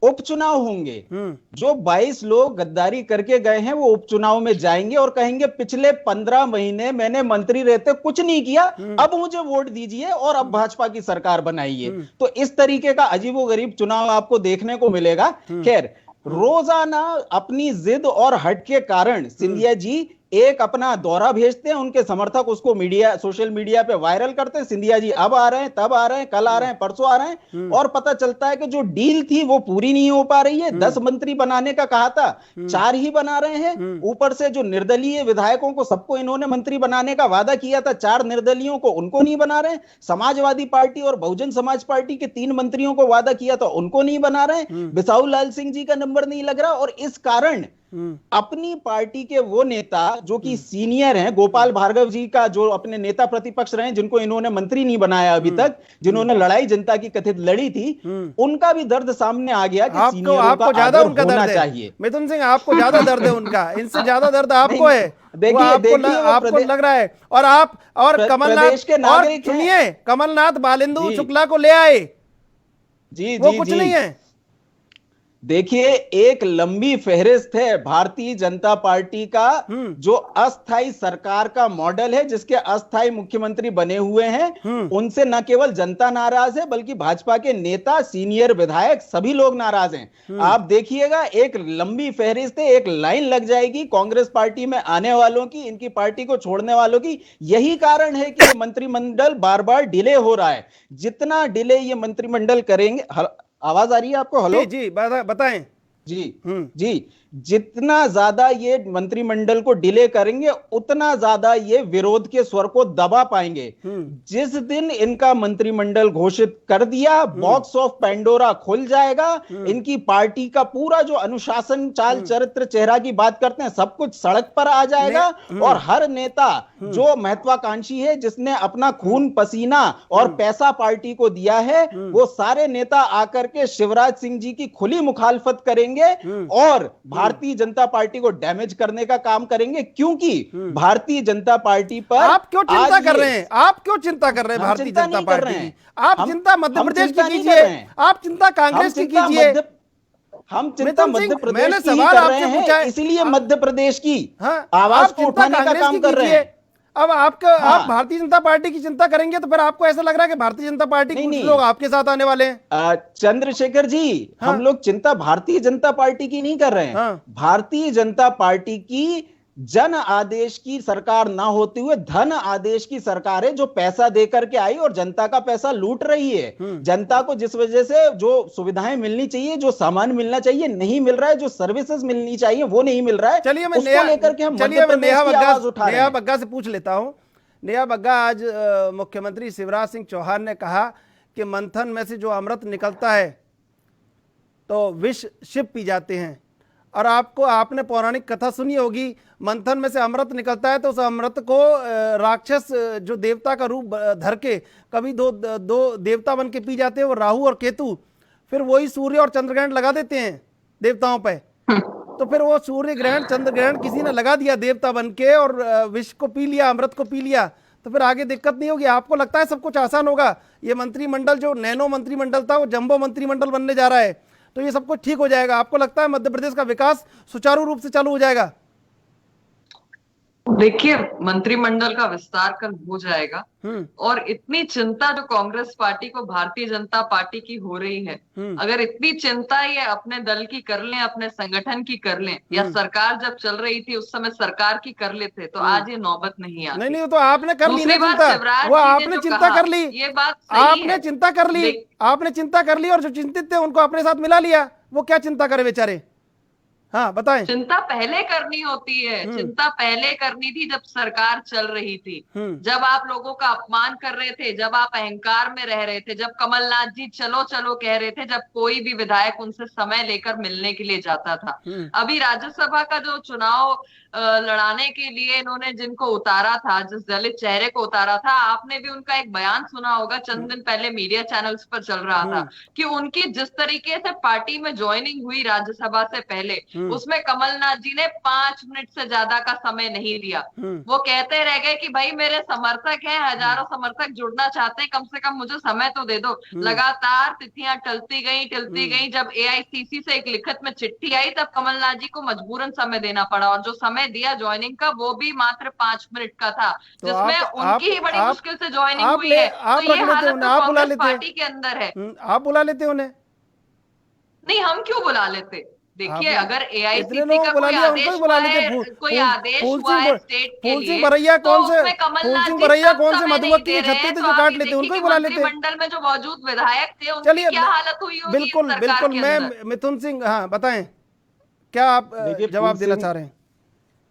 उपचुनाव होंगे, जो 22 लोग गद्दारी करके गए हैं वो उपचुनाव में जाएंगे और कहेंगे पिछले 15 महीने मैंने मंत्री रहते कुछ नहीं किया, अब मुझे वोट दीजिए और अब भाजपा की सरकार बनाइए। तो इस तरीके का अजीबोगरीब चुनाव आपको देखने को मिलेगा। खैर, रोजाना अपनी जिद और हट के कारण सिंधिया जी एक अपना दौरा भेजते हैं, उनके समर्थक उसको सोशल मीडिया पे वायरल करते हैं। सिंधिया जी अब आ रहे हैं, तब आ रहे हैं, कल आ रहे हैं, परसों आ रहे हैं, और पता चलता है कि जो डील थी वो पूरी नहीं हो पा रही है। 10 मंत्री बनाने का कहा था, 4 ही बना रहे हैं। ऊपर से जो निर्दलीय विधायकों को सबको इन्होंने मंत्री बनाने का वादा किया था, 4 निर्दलीयों को उनको नहीं बना रहे। समाजवादी पार्टी और बहुजन समाज पार्टी के 3 मंत्रियों को वादा किया था, उनको नहीं बना रहे। बिसाहू लाल सिंह जी का नंबर नहीं लग रहा, और इस कारण अपनी पार्टी के वो नेता जो कि सीनियर हैं, गोपाल भार्गव जी का जो अपने नेता प्रतिपक्ष रहे, जिनको इन्होंने मंत्री नहीं बनाया अभी तक, जिन्होंने लड़ाई जनता की कथित लड़ी थी, उनका भी दर्द सामने आ गया कि आपको ज्यादा उनका दर्द चाहिए। मिथुन सिंह आपको ज्यादा दर्द है उनका, इनसे ज्यादा दर्द आपको है। आपको लग रहा है, और आप और कमलनाथ, और सुनिए, कमलनाथ बालिंदु शुक्ला को ले आए, जी वो कुछ नहीं है। देखिए, एक लंबी फहरिस्त है भारतीय जनता पार्टी का जो अस्थाई सरकार का मॉडल है, जिसके अस्थाई मुख्यमंत्री बने हुए हैं। उनसे न केवल जनता नाराज है, बल्कि भाजपा के नेता, सीनियर विधायक सभी लोग नाराज हैं। आप देखिएगा, एक लंबी फहरिस्त है, एक लाइन लग जाएगी कांग्रेस पार्टी में आने वालों की, इनकी पार्टी को छोड़ने वालों की। यही कारण है कि ये मंत्रिमंडल बार बार डिले हो रहा है। जितना डिले ये मंत्रिमंडल करेंगे, आवाज आ रही है आपको? हेलो जी बताएं। जी, जितना ज्यादा ये मंत्रिमंडल को डिले करेंगे, उतना ज्यादा ये विरोध के स्वर को दबा पाएंगे। जिस दिन इनका मंत्रिमंडल घोषित कर दिया, बॉक्स ऑफ पैंडोरा खुल जाएगा। इनकी पार्टी का पूरा जो अनुशासन, चाल चरित्र, चेहरा की बात करते हैं, सब कुछ सड़क पर आ जाएगा। और हर नेता जो महत्वाकांक्षी है, जिसने अपना खून पसीना और पैसा पार्टी को दिया है, वो सारे नेता आकर के शिवराज सिंह जी की खुली मुखालफत करेंगे और भारतीय जनता पार्टी को डैमेज करने का काम करेंगे। क्योंकि भारतीय जनता पार्टी पर आप क्यों चिंता कर रहे हैं? आप क्यों चिंता कर रहे हैं भारतीय जनता पार्टी की? आप चिंता मध्य प्रदेश की कीजिए, आप चिंता कांग्रेस की कीजिए। हम चिंता मध्य प्रदेश मैंने की सवाल कर रहे आपसे पूछा हैं, है, इसीलिए मध्य प्रदेश की आवाज आवाज को उठाने का काम कर रहे हैं। अब आप भारतीय जनता पार्टी की चिंता करेंगे तो फिर आपको ऐसा लग रहा है कि भारतीय जनता पार्टी के कुछ लोग आपके साथ आने वाले हैं। चंद्रशेखर जी, हम लोग चिंता भारतीय जनता पार्टी की नहीं कर रहे हैं। भारतीय जनता पार्टी की जन आदेश की सरकार ना होते हुए धन आदेश की सरकार है, जो पैसा देकर के आई और जनता का पैसा लूट रही है। जनता को जिस वजह से जो सुविधाएं मिलनी चाहिए, जो सामान मिलना चाहिए, नहीं मिल रहा है, जो सर्विसेज मिलनी चाहिए वो नहीं मिल रहा है। चलिए मैं लेकर के हम नेहा बग्गा से पूछ लेता हूं। नेहा बग्गा, आज मुख्यमंत्री शिवराज सिंह चौहान ने कहा कि मंथन में से जो अमृत निकलता है तो विष शिव पी जाते हैं। और आपने पौराणिक कथा सुनी होगी, मंथन में से अमृत निकलता है तो उस अमृत को राक्षस जो देवता का रूप धर के कभी दो देवता बन के पी जाते हैं, वो राहु और केतु। फिर वही सूर्य और चंद्र ग्रहण लगा देते हैं देवताओं पे। तो फिर वो सूर्य ग्रहण, चंद्र ग्रहण किसी ने लगा दिया देवता बन के और विष को पी लिया, अमृत को पी लिया, तो फिर आगे दिक्कत नहीं होगी। आपको लगता है सब कुछ आसान होगा? ये मंत्रिमंडल जो नैनो मंत्रिमंडल था वो जंबो मंत्रिमंडल बनने जा रहा है, तो ये सब कुछ ठीक हो जाएगा? आपको लगता है मध्य प्रदेश का विकास सुचारू रूप से चालू हो जाएगा? देखिए, मंत्रिमंडल का विस्तार कल हो जाएगा और इतनी चिंता जो कांग्रेस पार्टी को भारतीय जनता पार्टी की हो रही है, अगर इतनी चिंता ये अपने दल की कर लें, अपने संगठन की कर लें, या सरकार जब चल रही थी उस समय सरकार की कर लेते, तो आज ये नौबत नहीं आती। नहीं, तो आपने कर ली ना चिंता, वो आपने चिंता कर ली, ये बात आपने चिंता कर ली, आपने चिंता कर ली और जो चिंतित थे उनको अपने साथ मिला लिया। वो क्या चिंता करे बेचारे? हाँ बताएं। चिंता पहले करनी होती है, चिंता पहले करनी थी जब सरकार चल रही थी, जब आप लोगों का अपमान कर रहे थे, जब आप अहंकार में रह रहे थे, जब कमलनाथ जी चलो चलो कह रहे थे, जब कोई भी विधायक उनसे समय लेकर मिलने के लिए जाता था। अभी राज्यसभा का जो चुनाव लड़ाने के लिए इन्होंने जिनको उतारा था, जिस दलित चेहरे को उतारा था, आपने भी उनका एक बयान सुना होगा, चंद दिन पहले मीडिया चैनल्स पर चल रहा था कि उनकी जिस तरीके से पार्टी में ज्वाइनिंग हुई राज्यसभा से पहले, उसमें कमलनाथ जी ने 5 मिनट से ज्यादा का समय नहीं लिया। वो कहते रह गए कि भाई मेरे समर्थक हैं, हजारों समर्थक जुड़ना चाहते हैं, कम से कम मुझे समय तो दे दो। लगातार तिथियां टलती गई। जब एआईसीसी से एक लिखित में चिट्ठी आई, तब कमलनाथ जी को मजबूरन समय देना पड़ा और जो समय दिया ज्वाइनिंग का वो भी मात्र 5 मिनट का था, जिसमें उनकी ही बड़ी मुश्किल से ज्वाइनिंग हुई है। तो ये हालत तो कांग्रेस पार्टी के अंदर है। आप बुला लेते उन्हें? नहीं, हम क्यों बुला लेते? देखिए, अगर एआईसीसी का कोई आदेश हुआ है स्टेट के लिए, तो उसमें कमलनाथ जी कौन से मधुमक्खी के छत्ते थे जो काट लेते, उनको ही बुला लेते। मंत्रिमंडल में जो मौजूद विधायक थे उनकी क्या हालत हुई होगी? बिल्कुल मैं मिथुन सिंह, हाँ बताएं क्या आप जवाब देना चाह रहे हैं?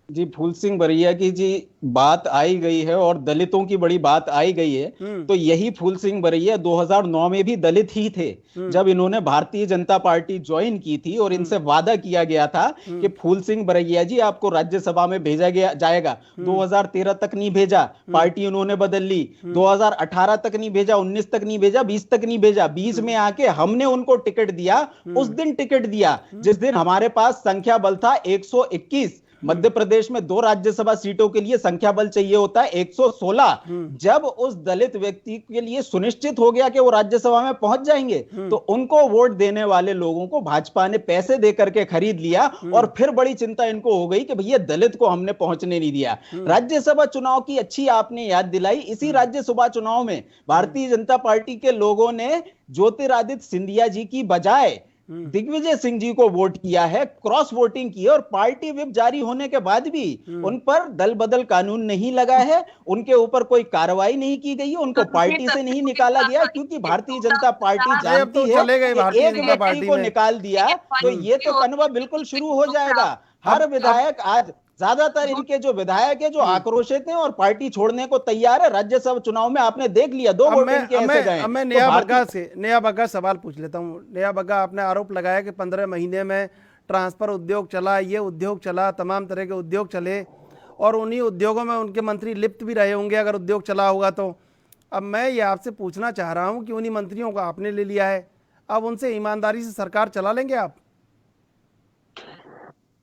जी, फूल सिंह बरैया की जी बात आई गई है और दलितों की बड़ी बात आई गई है। तो यही फूल सिंह बरैया 2009 में भी दलित ही थे, जब इन्होंने भारतीय जनता पार्टी ज्वाइन की थी और इनसे वादा किया गया था कि फूल सिंह बरैया जी आपको राज्यसभा में भेजा जाएगा। 2013 तक नहीं भेजा, पार्टी उन्होंने बदल ली। 2018 तक नहीं भेजा, 19 तक नहीं भेजा, 20 तक नहीं भेजा। 20 में आके हमने उनको टिकट दिया, उस दिन टिकट दिया जिस दिन हमारे पास संख्या बल था 121। मध्य प्रदेश में 2 राज्यसभा सीटों के लिए संख्या बल चाहिए होता है 116। जब उस दलित व्यक्ति के लिए सुनिश्चित हो गया कि वो राज्यसभा में पहुंच जाएंगे, तो उनको वोट देने वाले लोगों को भाजपा ने पैसे दे करके खरीद लिया, और फिर बड़ी चिंता इनको हो गई कि भैया दलित को हमने पहुंचने नहीं दिया। राज्यसभा चुनाव की अच्छी आपने याद दिलाई। इसी राज्यसभा चुनाव में भारतीय जनता पार्टी के लोगों ने ज्योतिरादित्य सिंधिया जी की बजाय दिग्विजय सिंह जी को वोट किया है, क्रॉस वोटिंग की है, और पार्टी व्हिप जारी होने के बाद भी उन पर दल बदल कानून नहीं लगा है, उनके ऊपर कोई कार्रवाई नहीं की गई है, उनको पार्टी से नहीं निकाला गया, क्योंकि भारतीय जनता पार्टी जानती है कि एक व्यक्ति को निकाल दिया तो ये तो कनवा बिल्कुल शुरू हो जाएगा। हर विधायक, आज ज्यादातर इनके जो विधायक है जो आक्रोशित हैं और पार्टी छोड़ने को तैयार है। राज्यसभा चुनाव में आपने देख लिया 2 वोट इनके ऐसे गए। मैं नया बग्गा सवाल पूछ लेता हूँ। नया बग्गा, आपने आरोप लगाया कि 15 महीने में ट्रांसफर उद्योग चला, ये उद्योग चला, तमाम तरह के उद्योग चले, और उन्हीं उद्योगों में उनके मंत्री लिप्त भी रहे होंगे अगर उद्योग चला होगा तो। अब मैं ये आपसे पूछना चाह रहा हूँ कि उन्हीं मंत्रियों को आपने ले लिया है, अब उनसे ईमानदारी से सरकार चला लेंगे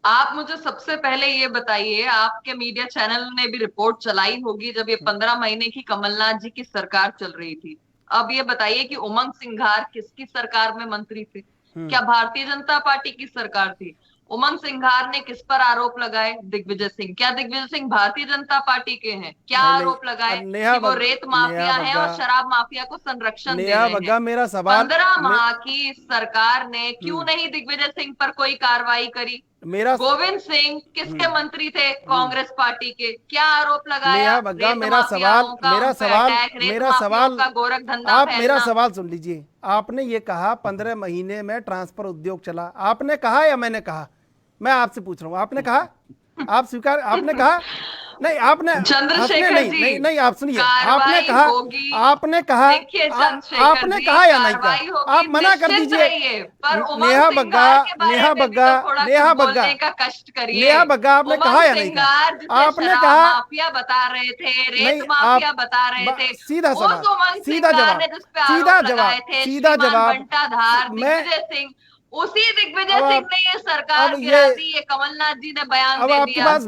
आप मुझे सबसे पहले ये बताइए, आपके मीडिया चैनल ने भी रिपोर्ट चलाई होगी जब ये 15 महीने की कमलनाथ जी की सरकार चल रही थी। अब ये बताइए कि उमंग सिंघार किसकी सरकार में मंत्री थे? क्या भारतीय जनता पार्टी की सरकार थी? उमंग सिंघार ने किस पर आरोप लगाए? दिग्विजय सिंह। क्या दिग्विजय सिंह भारतीय जनता पार्टी के हैं? क्या आरोप लगाए कि वो रेत माफिया है और शराब माफिया को संरक्षण दे रहे हैं? मेरा सवाल, 15 माह की सरकार ने क्यों नहीं दिग्विजय सिंह पर कोई कार्रवाई करी? गोविंद सिंह किसके मंत्री थे? कांग्रेस पार्टी के। क्या आरोप लगाया? मेरा सवाल सुन लीजिए। आपने ये कहा 15 महीने में ट्रांसफर उद्योग चला, आपने कहा या मैंने कहा? मैं आपसे पूछ रहा हूँ, आपने कहा? आप स्वीकार, आपने कहा? नहीं, आपने चंद्रशेखर जी, नहीं आप सुनिए, आपने कहा या नहीं कहा? आप मना कर दीजिए। नेहा बग्गा आपने कहा या नहीं कहा? आपने कहा माफिया बता रहे थे, रेत माफिया बता रहे थे। सीधा जवाब दिग्विजय सिंह, उसी दिग्विजय सिंह ने ये सरकार गिरा दी, ये कमलनाथ जी ने बयान दे दिया। आपके पास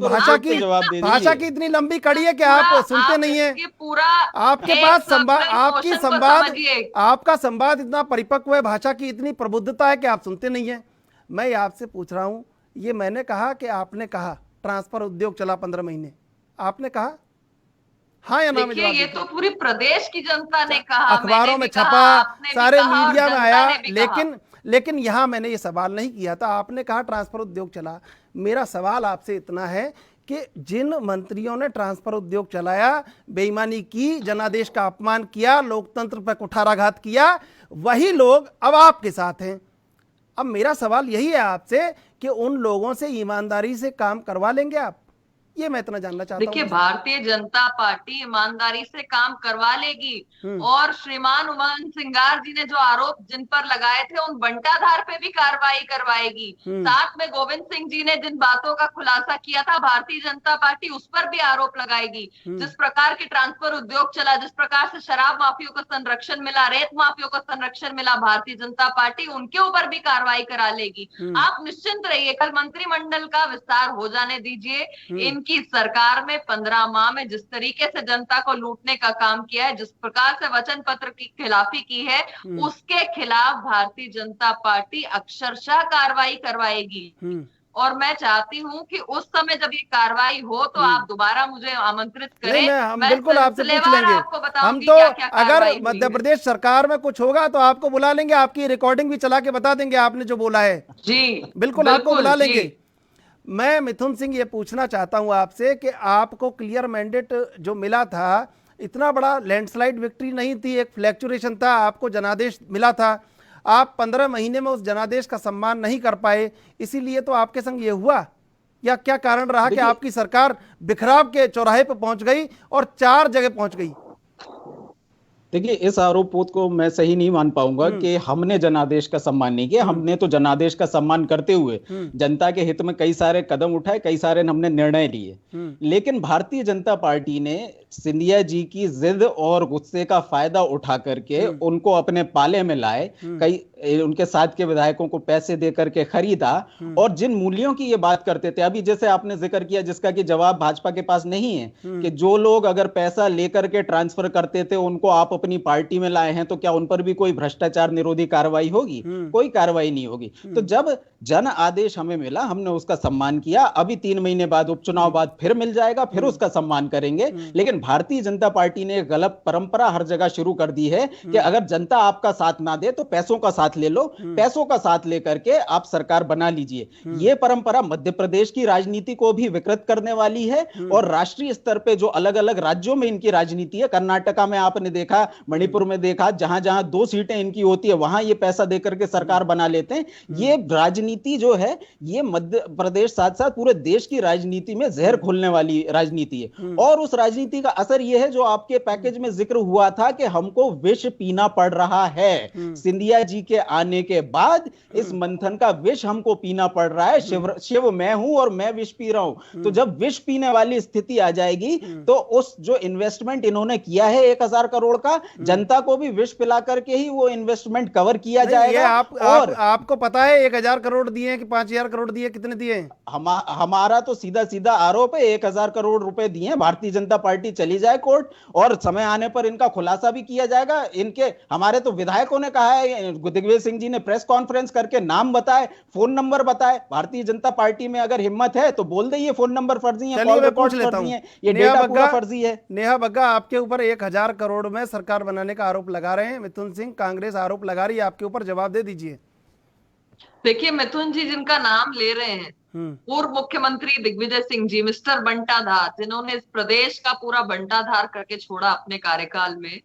भाषा की इतनी लंबी कड़ी है कि आप सुनते नहीं है। आपके पास आपका संवाद इतना परिपक्व है, भाषा की इतनी प्रबुद्धता है कि आप सुनते नहीं है। मैं आपसे पूछ रहा हूँ, ये मैंने कहा कि आपने कहा ट्रांसफर उद्योग चला 15 महीने, आपने कहा हाँ या ना? देखिए, ये तो पूरी प्रदेश की जनता ने कहा, अखबारों में छपा, सारे मीडिया में आया, लेकिन यहां मैंने ये सवाल नहीं किया था। आपने कहा ट्रांसफर उद्योग चला। मेरा सवाल आपसे इतना है कि जिन मंत्रियों ने ट्रांसफर उद्योग चलाया, बेईमानी की, जनादेश का अपमान किया, लोकतंत्र पर कुठाराघात किया, वही लोग अब आपके साथ हैं। अब मेरा सवाल यही है आपसे कि उन लोगों से ईमानदारी से काम करवा लेंगे आप? ये मैं इतना जानना चाहता हूँ। देखिए, भारतीय जनता पार्टी ईमानदारी से काम करवा लेगी, और श्रीमान उमंग सिंघार जी ने जो आरोप जिन पर लगाए थे उन बंटाधार पे भी कार्रवाई करवाएगी। साथ में गोविंद सिंह जी ने जिन बातों का खुलासा किया था भारतीय जनता पार्टी उस पर भी आरोप लगाएगी। जिस प्रकार की ट्रांसफर उद्योग चला, जिस प्रकार से शराब माफियों को संरक्षण मिला, रेत माफियों को संरक्षण मिला, भारतीय जनता पार्टी उनके ऊपर भी कार्रवाई करा लेगी। आप निश्चिंत रहिए, कल मंत्रिमंडल का विस्तार हो जाने दीजिए। इनकी सरकार में 15 माह में जिस तरीके से जनता को लूटने का काम किया है, जिस प्रकार से वचन पत्र की खिलाफी की है, उसके खिलाफ भारतीय जनता पार्टी अक्षरशः कार्रवाई करवाएगी। और मैं चाहती हूं कि उस समय जब ये कार्रवाई हो तो आप दोबारा मुझे आमंत्रित करें। हम बिल्कुल आपसे पूछ लेंगे। हम तो अगर मध्य प्रदेश सरकार में कुछ होगा तो आपको बुला लेंगे, आपकी रिकॉर्डिंग भी चला के बता देंगे आपने जो बोला है। जी बिल्कुल आपको बुला लेंगे। मैं मिथुन सिंह ये पूछना चाहता हूं आपसे कि आपको क्लियर मैंडेट जो मिला था, इतना बड़ा लैंडस्लाइड विक्ट्री नहीं थी, एक फ्लैक्चुरेशन था, आपको जनादेश मिला था, आप 15 महीने में उस जनादेश का सम्मान नहीं कर पाए, इसीलिए तो आपके संग ये हुआ? या क्या कारण रहा कि आपकी सरकार बिखराव के चौराहे पर पहुंच गई और 4 जगह पहुंच गई? देखिए, इस आरोप को मैं सही नहीं मान पाऊंगा कि हमने जनादेश का सम्मान नहीं किया। हमने तो जनादेश का सम्मान करते हुए जनता के हित में कई सारे कदम उठाए, कई सारे हमने निर्णय लिए। लेकिन भारतीय जनता पार्टी ने सिंधिया जी की जिद और गुस्से का फायदा उठा करके उनको अपने पाले में लाए, कई उनके साथ के विधायकों को पैसे दे करके खरीदा, और जिन मूल्यों की ये बात करते थे, अभी जैसे आपने जिक्र किया जिसका कि जवाब भाजपा के पास नहीं है, कि जो लोग अगर पैसा लेकर के ट्रांसफर करते थे उनको आप अपनी पार्टी में लाए हैं, तो क्या उन पर भी कोई भ्रष्टाचार निरोधी कार्रवाई होगी? कोई कार्रवाई नहीं होगी। तो जब जन आदेश हमें मिला, हमने उसका सम्मान किया। अभी 3 महीने बाद, उपचुनाव बाद फिर मिल जाएगा, फिर उसका सम्मान करेंगे। लेकिन भारतीय जनता पार्टी ने एक गलत परंपरा हर जगह शुरू कर दी है कि अगर जनता आपका साथ ना दे तो पैसों का साथ ले लो, पैसों का साथ लेकर के आप सरकार बना लीजिए। यह परंपरा मध्य प्रदेश की राजनीति को भी विकृत करने वाली है, और राष्ट्रीय स्तर पे जो अलग अलग राज्यों में इनकी राजनीति है, कर्नाटका में आपने देखा, मणिपुर में देखा, जहां जहां 2 सीटें इनकी होती है वहां ये पैसा देकर के सरकार बना लेते हैं। ये राजनीति जो है, ये मध्य प्रदेश साथ साथ पूरे देश की राजनीति में जहर घोलने वाली राजनीति है। और उस राजनीति का असर यह है जो आपके पैकेज में जिक्र हुआ था कि हमको विष पीना पड़ रहा है। सिंधिया जी के आने के बाद इस मंथन का विष हमको पीना पड़ रहा है। शिव मैं हूं और मैं विष पी रहा हूं। तो जब विष पीने वाली स्थिति आ जाएगी तो उस जो इन्वेस्टमेंट इन्होंने किया है 1000 करोड़ का, जनता को भी विष पिला करके ही वो इन्वेस्टमेंट कवर किया जाएगा। आपको पता है 1000 करोड़ दिए कि 5000 करोड़ दिए, कितने दिए? हमारा तो सीधा सीधा आरोप है 1000 करोड़ रुपए दिए। भारतीय जनता पार्टी चली जाए कोर्ट, और समय आने पर इनका खुलासा भी किया जाएगा। हमारे तो विधायकों ने कहा है, दिग्विजय सिंह जी ने प्रेस कॉन्फ्रेंस करके नाम बताए, फोन नंबर बताए। भारतीय जनता पार्टी में अगर हिम्मत है तो बोल दे ये फोन नंबर फर्जी है, कॉल रिकॉर्ड फर्जी है, ये डेटा पूरा फर्जी है। नेहा बग्गा, आपके ऊपर 1000 करोड़ में सरकार बनाने का आरोप लगा रहे हैं मिथुन सिंह, कांग्रेस आरोप लगा रही है आपके ऊपर, जवाब दे दीजिए। देखिए, मिथुन जी जिनका नाम ले रहे हैं, पूर्व मुख्यमंत्री दिग्विजय सिंह जी, मिस्टर बंटाधार, जिन्होंने इस प्रदेश का पूरा बंटाधार करके छोड़ा अपने कार्यकाल में,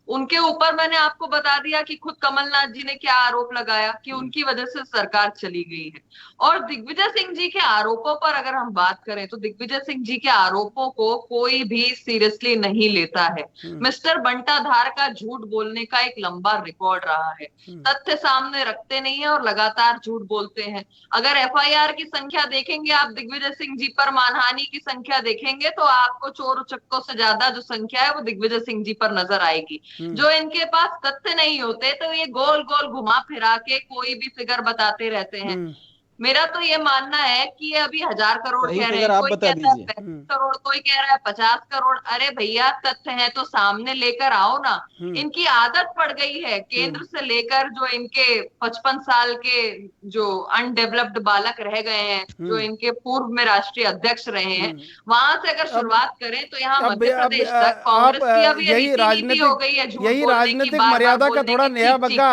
उनके ऊपर मैंने आपको बता दिया कि खुद कमलनाथ जी ने क्या आरोप लगाया कि उनकी वजह से सरकार चली गई है। और दिग्विजय सिंह जी के आरोपों पर अगर हम बात करें तो दिग्विजय सिंह जी के आरोपों को कोई भी सीरियसली नहीं लेता है। मिस्टर बंटाधार का झूठ बोलने का एक लंबा रिकॉर्ड रहा है, तथ्य सामने रखते नहीं है और लगातार झूठ बोलते हैं। अगर एफआईआर की संख्या देखेंगे आप, दिग्विजय सिंह जी पर मानहानि की संख्या देखेंगे तो आपको चोर उचक्कों से ज्यादा जो संख्या है वो दिग्विजय सिंह जी पर नजर आएगी। जो इनके पास तथ्य नहीं होते तो ये गोल गोल घुमा फिरा के कोई भी फिगर बताते रहते हैं। मेरा तो ये मानना है कि ये अभी 1000 करोड़ कह रहे हैं, कोई कहता है 35 करोड़, कोई कह रहा है 50 करोड़। अरे भैया, तथ्य है तो सामने लेकर आओ ना। इनकी आदत पड़ गई है केंद्र से लेकर जो इनके 55 साल के जो अनडेवलप्ड बालक रह गए हैं, जो इनके पूर्व में राष्ट्रीय अध्यक्ष रहे हैं, वहां से अगर शुरुआत करें तो यहाँ मध्य प्रदेश तक कांग्रेस की अब यही राजनीति हो गई है। यही राजनीतिक मर्यादा का थोड़ा नेहा बग्गा,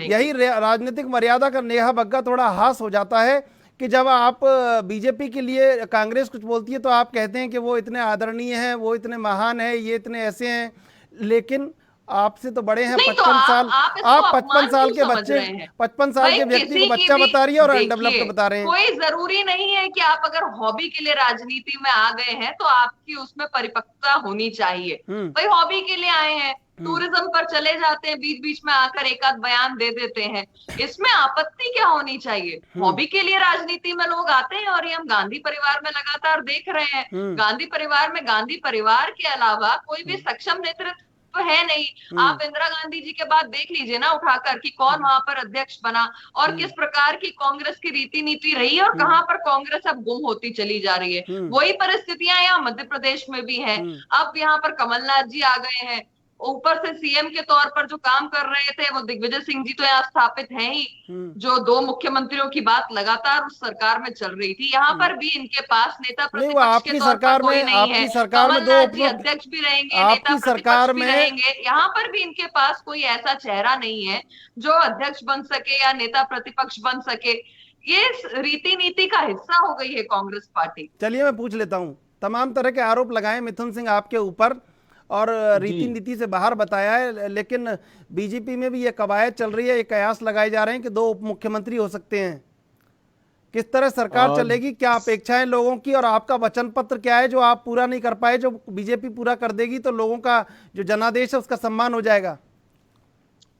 यही राजनीतिक मर्यादा का नेहा बग्गा थोड़ा हास हो जाता है कि जब आप बीजेपी के लिए कांग्रेस कुछ बोलती है तो आप कहते हैं कि वो इतने आदरणीय हैं, वो इतने महान हैं, ये इतने ऐसे हैं, लेकिन आपसे तो बड़े हैं 55 साल। आप 55 साल के बच्चे, 55 साल के व्यक्ति को बच्चा बता रही है और अनडेवलप्ड बता रहे हैं। कोई जरूरी नहीं है कि आप अगर हॉबी के लिए राजनीति में आ गए हैं तो आपकी उसमें परिपक्वता होनी चाहिए। भाई हॉबी के लिए आए हैं, टूरिज्म पर चले जाते हैं, बीच बीच में आकर एक आध बयान दे देते हैं, इसमें आपत्ति क्या होनी चाहिए? हॉबी के लिए राजनीति में लोग आते हैं और ये हम गांधी परिवार में लगातार देख रहे हैं। गांधी परिवार में गांधी परिवार के अलावा कोई भी सक्षम नेतृत्व तो है नहीं। आप इंदिरा गांधी जी के बाद देख लीजिए ना उठाकर कि कौन वहां पर अध्यक्ष बना और किस प्रकार की कांग्रेस की रीति नीति रही और कहां पर कांग्रेस अब गुम होती चली जा रही है। वही परिस्थितियां यहाँ मध्य प्रदेश में भी हैं। अब यहाँ पर कमलनाथ जी आ गए हैं, ऊपर से सीएम के तौर पर जो काम कर रहे थे वो दिग्विजय सिंह जी तो यहाँ स्थापित हैं ही, जो 2 मुख्यमंत्रियों की बात लगातार उस सरकार में चल रही थी। यहाँ पर भी इनके पास नेता प्रतिपक्ष के तौर पर कोई नहीं है। कमलनाथ जी अध्यक्ष भी रहेंगे, नेता प्रतिपक्ष भी रहेंगे। यहाँ पर भी इनके पास कोई ऐसा चेहरा नहीं है जो अध्यक्ष बन सके या नेता प्रतिपक्ष बन सके। ये रीति नीति का हिस्सा हो गई है कांग्रेस पार्टी। चलिए मैं पूछ लेता हूँ, तमाम तरह के आरोप लगाए मिथुन सिंह आपके ऊपर और रीति नीति से बाहर बताया है, लेकिन बीजेपी में भी ये कवायद चल रही है, ये कयास लगाए जा रहे हैं कि 2 उप मुख्यमंत्री हो सकते हैं। किस तरह सरकार चलेगी, क्या अपेक्षाएं लोगों की, और आपका वचन पत्र क्या है जो आप पूरा नहीं कर पाए, जो बीजेपी पूरा कर देगी तो लोगों का जो जनादेश है उसका सम्मान हो जाएगा?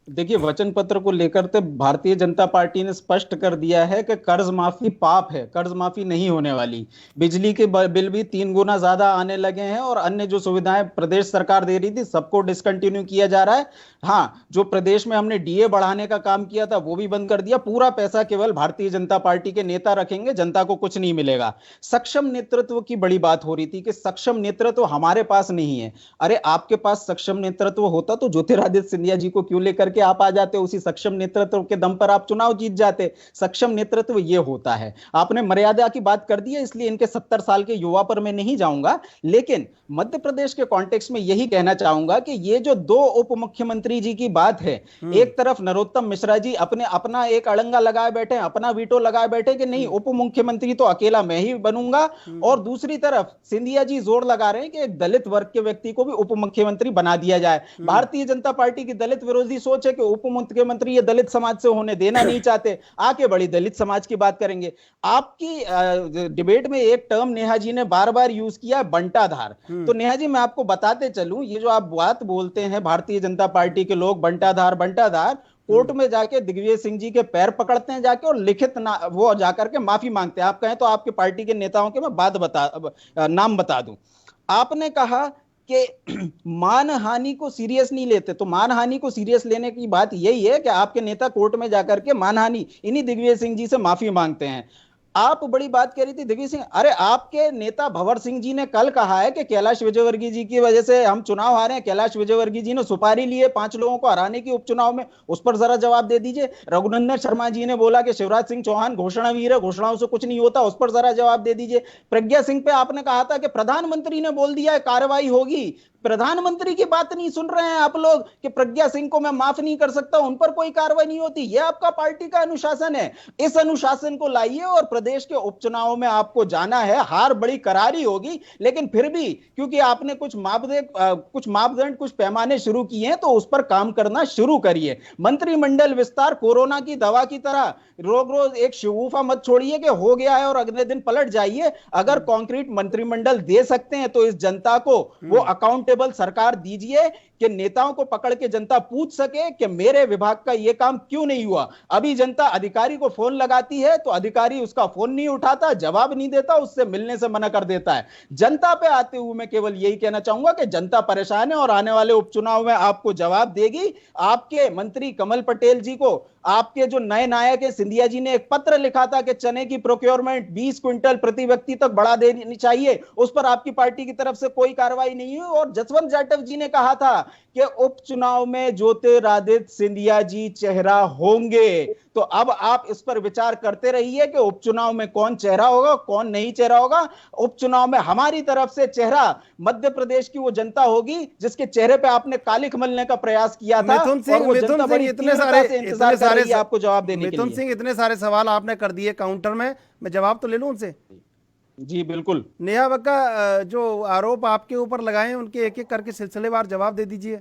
देखिए, वचन पत्र को लेकर तो भारतीय जनता पार्टी ने स्पष्ट कर दिया है कि कर्ज माफी पाप है, कर्ज माफी नहीं होने वाली। बिजली के बिल भी 3 गुना ज्यादा आने लगे हैं और अन्य जो सुविधाएं प्रदेश सरकार दे रही थी सबको डिसकंटिन्यू किया जा रहा है। हाँ, जो प्रदेश में हमने डीए बढ़ाने का काम किया था वो भी बंद कर दिया। पूरा पैसा केवल भारतीय जनता पार्टी के नेता रखेंगे, जनता को कुछ नहीं मिलेगा। सक्षम नेतृत्व की बड़ी बात हो रही थी कि सक्षम नेतृत्व हमारे पास नहीं है। अरे आपके पास सक्षम नेतृत्व होता तो ज्योतिरादित्य सिंधिया जी को क्यों लेकर के आप आ जाते? उसी सक्षम नेतृत्व के दम पर आप चुनाव जीत जाते। सक्षम नेतृत्व ये होता है। आपने मर्यादा की बात कर दी है, इसलिए इनके 70 साल के युवा पर मैं नहीं जाऊंगा, लेकिन मध्य प्रदेश के कॉन्टेक्स्ट में यही कहना चाहूंगा कि ये जो 2 उप मुख्यमंत्री जी की बात है, एक तरफ नरोत्तम मिश्रा जी अपना एक अड़ंगा लगाए बैठे, अपना वीटो लगाए बैठे कि नहीं उप मुख्यमंत्री तो अकेला मैं ही बनूंगा, और दूसरी तरफ सिंधिया जी जोर लगा रहे हैं कि एक दलित वर्ग के व्यक्ति को भी उप मुख्यमंत्री बना दिया जाए। भारतीय जनता पार्टी की दलित विरोधी सोच है कि उप मुख्यमंत्री ये दलित समाज से होने देना नहीं चाहते। आके बड़ी दलित समाज की बात करेंगे। आपकी डिबेट में एक टर्म नेहा जी ने बार बार यूज किया, बंटाधार। तो नेहा जी मैं आपको बताते चलूं, ये जो आप बात बोलते हैं भारतीय जनता पार्टी के लोग बंटाधार बंटाधार, कोर्ट में जाके दिग्विजय सिंह जी के पैर पकड़ते हैं जाके और लिखित वो जाकर के माफी मांगते हैं। आप कहें तो आपके पार्टी के नेताओं के मैं नाम बता दूं। आपने कहा कि मानहानि को सीरियस नहीं लेते, तो मानहानि को सीरियस लेने की बात यही है कि आपके नेता कोर्ट में जाकर के मानहानि इन्हीं दिग्विजय सिंह जी से माफी मांगते हैं। आप बड़ी बात कह रही थी दिग्विजय सिंह, अरे आपके नेता भंवर सिंह जी ने कल कहा है कि कैलाश विजयवर्गीय जी की वजह से हम चुनाव हारे हैं। कैलाश विजयवर्गीय जी ने सुपारी लिए 5 लोगों को हराने की उपचुनाव में, उस पर जरा जवाब दे दीजिए। रघुनंदन शर्मा जी ने बोला कि शिवराज सिंह चौहान घोषणावीर है, घोषणाओं से कुछ नहीं होता, उस पर जरा जवाब दे दीजिए। प्रज्ञा सिंह पे आपने कहा था कि प्रधानमंत्री ने बोल दिया है कार्रवाई होगी। प्रधानमंत्री की बात नहीं सुन रहे हैं आप लोग कि प्रज्ञा सिंह को मैं माफ नहीं कर सकता, उन पर कोई कार्रवाई नहीं होती। यह आपका पार्टी का अनुशासन है। इस अनुशासन को लाइए और प्रदेश के उपचुनाव में आपको जाना है। हार बड़ी करारी होगी, लेकिन फिर भी क्योंकि आपने कुछ मापदंड कुछ पैमाने शुरू किए हैं तो उस पर काम करना शुरू करिए। मंत्रिमंडल विस्तार कोरोना की दवा की तरह रोज एक शिगुफा मत छोड़िए कि हो गया है और अगले दिन पलट जाइए। अगर कॉन्क्रीट मंत्रिमंडल दे सकते हैं तो इस जनता को वो अकाउंटेबल सरकार दीजिए कि नेताओं को पकड़ के जनता पूछ सके कि मेरे विभाग का यह काम क्यों नहीं हुआ। अभी जनता अधिकारी को फोन लगाती है तो अधिकारी उसका फोन नहीं उठाता, जवाब नहीं देता, उससे मिलने से मना कर देता है। जनता पे आते हुए मैं केवल यही कहना चाहूंगा कि जनता परेशान है और आने वाले उपचुनाव में आपको जवाब देगी। आपके मंत्री कमल पटेल जी को आपके जो नए नायक है सिंधिया जी ने एक पत्र लिखा था कि चने की प्रोक्योरमेंट 20 क्विंटल प्रति व्यक्ति तक बढ़ा देनी चाहिए, उस पर आपकी पार्टी की तरफ से कोई कार्रवाई नहीं हुई। और जसवंत जाटव जी ने कहा था कि उपचुनाव में ज्योतिरादित्य सिंधिया जी चेहरा होंगे। तो अब आप इस पर विचार करते रहिए कि उपचुनाव में कौन चेहरा होगा, कौन नहीं चेहरा होगा। उपचुनाव में हमारी तरफ से चेहरा मध्य प्रदेश की वो जनता होगी जिसके चेहरे पे आपने कालिख मलने का प्रयास किया था। मिथुन सिंह आपको जवाब देने के लिए। मिथुन सिंह, इतने सारे सवाल आपने कर दिए काउंटर में, मैं जवाब तो ले लूं उनसे? जी बिल्कुल। नेहा वक्का, जो आरोप आपके ऊपर लगाए हैं उनके एक एक करके सिलसिलेवार जवाब दे दीजिए।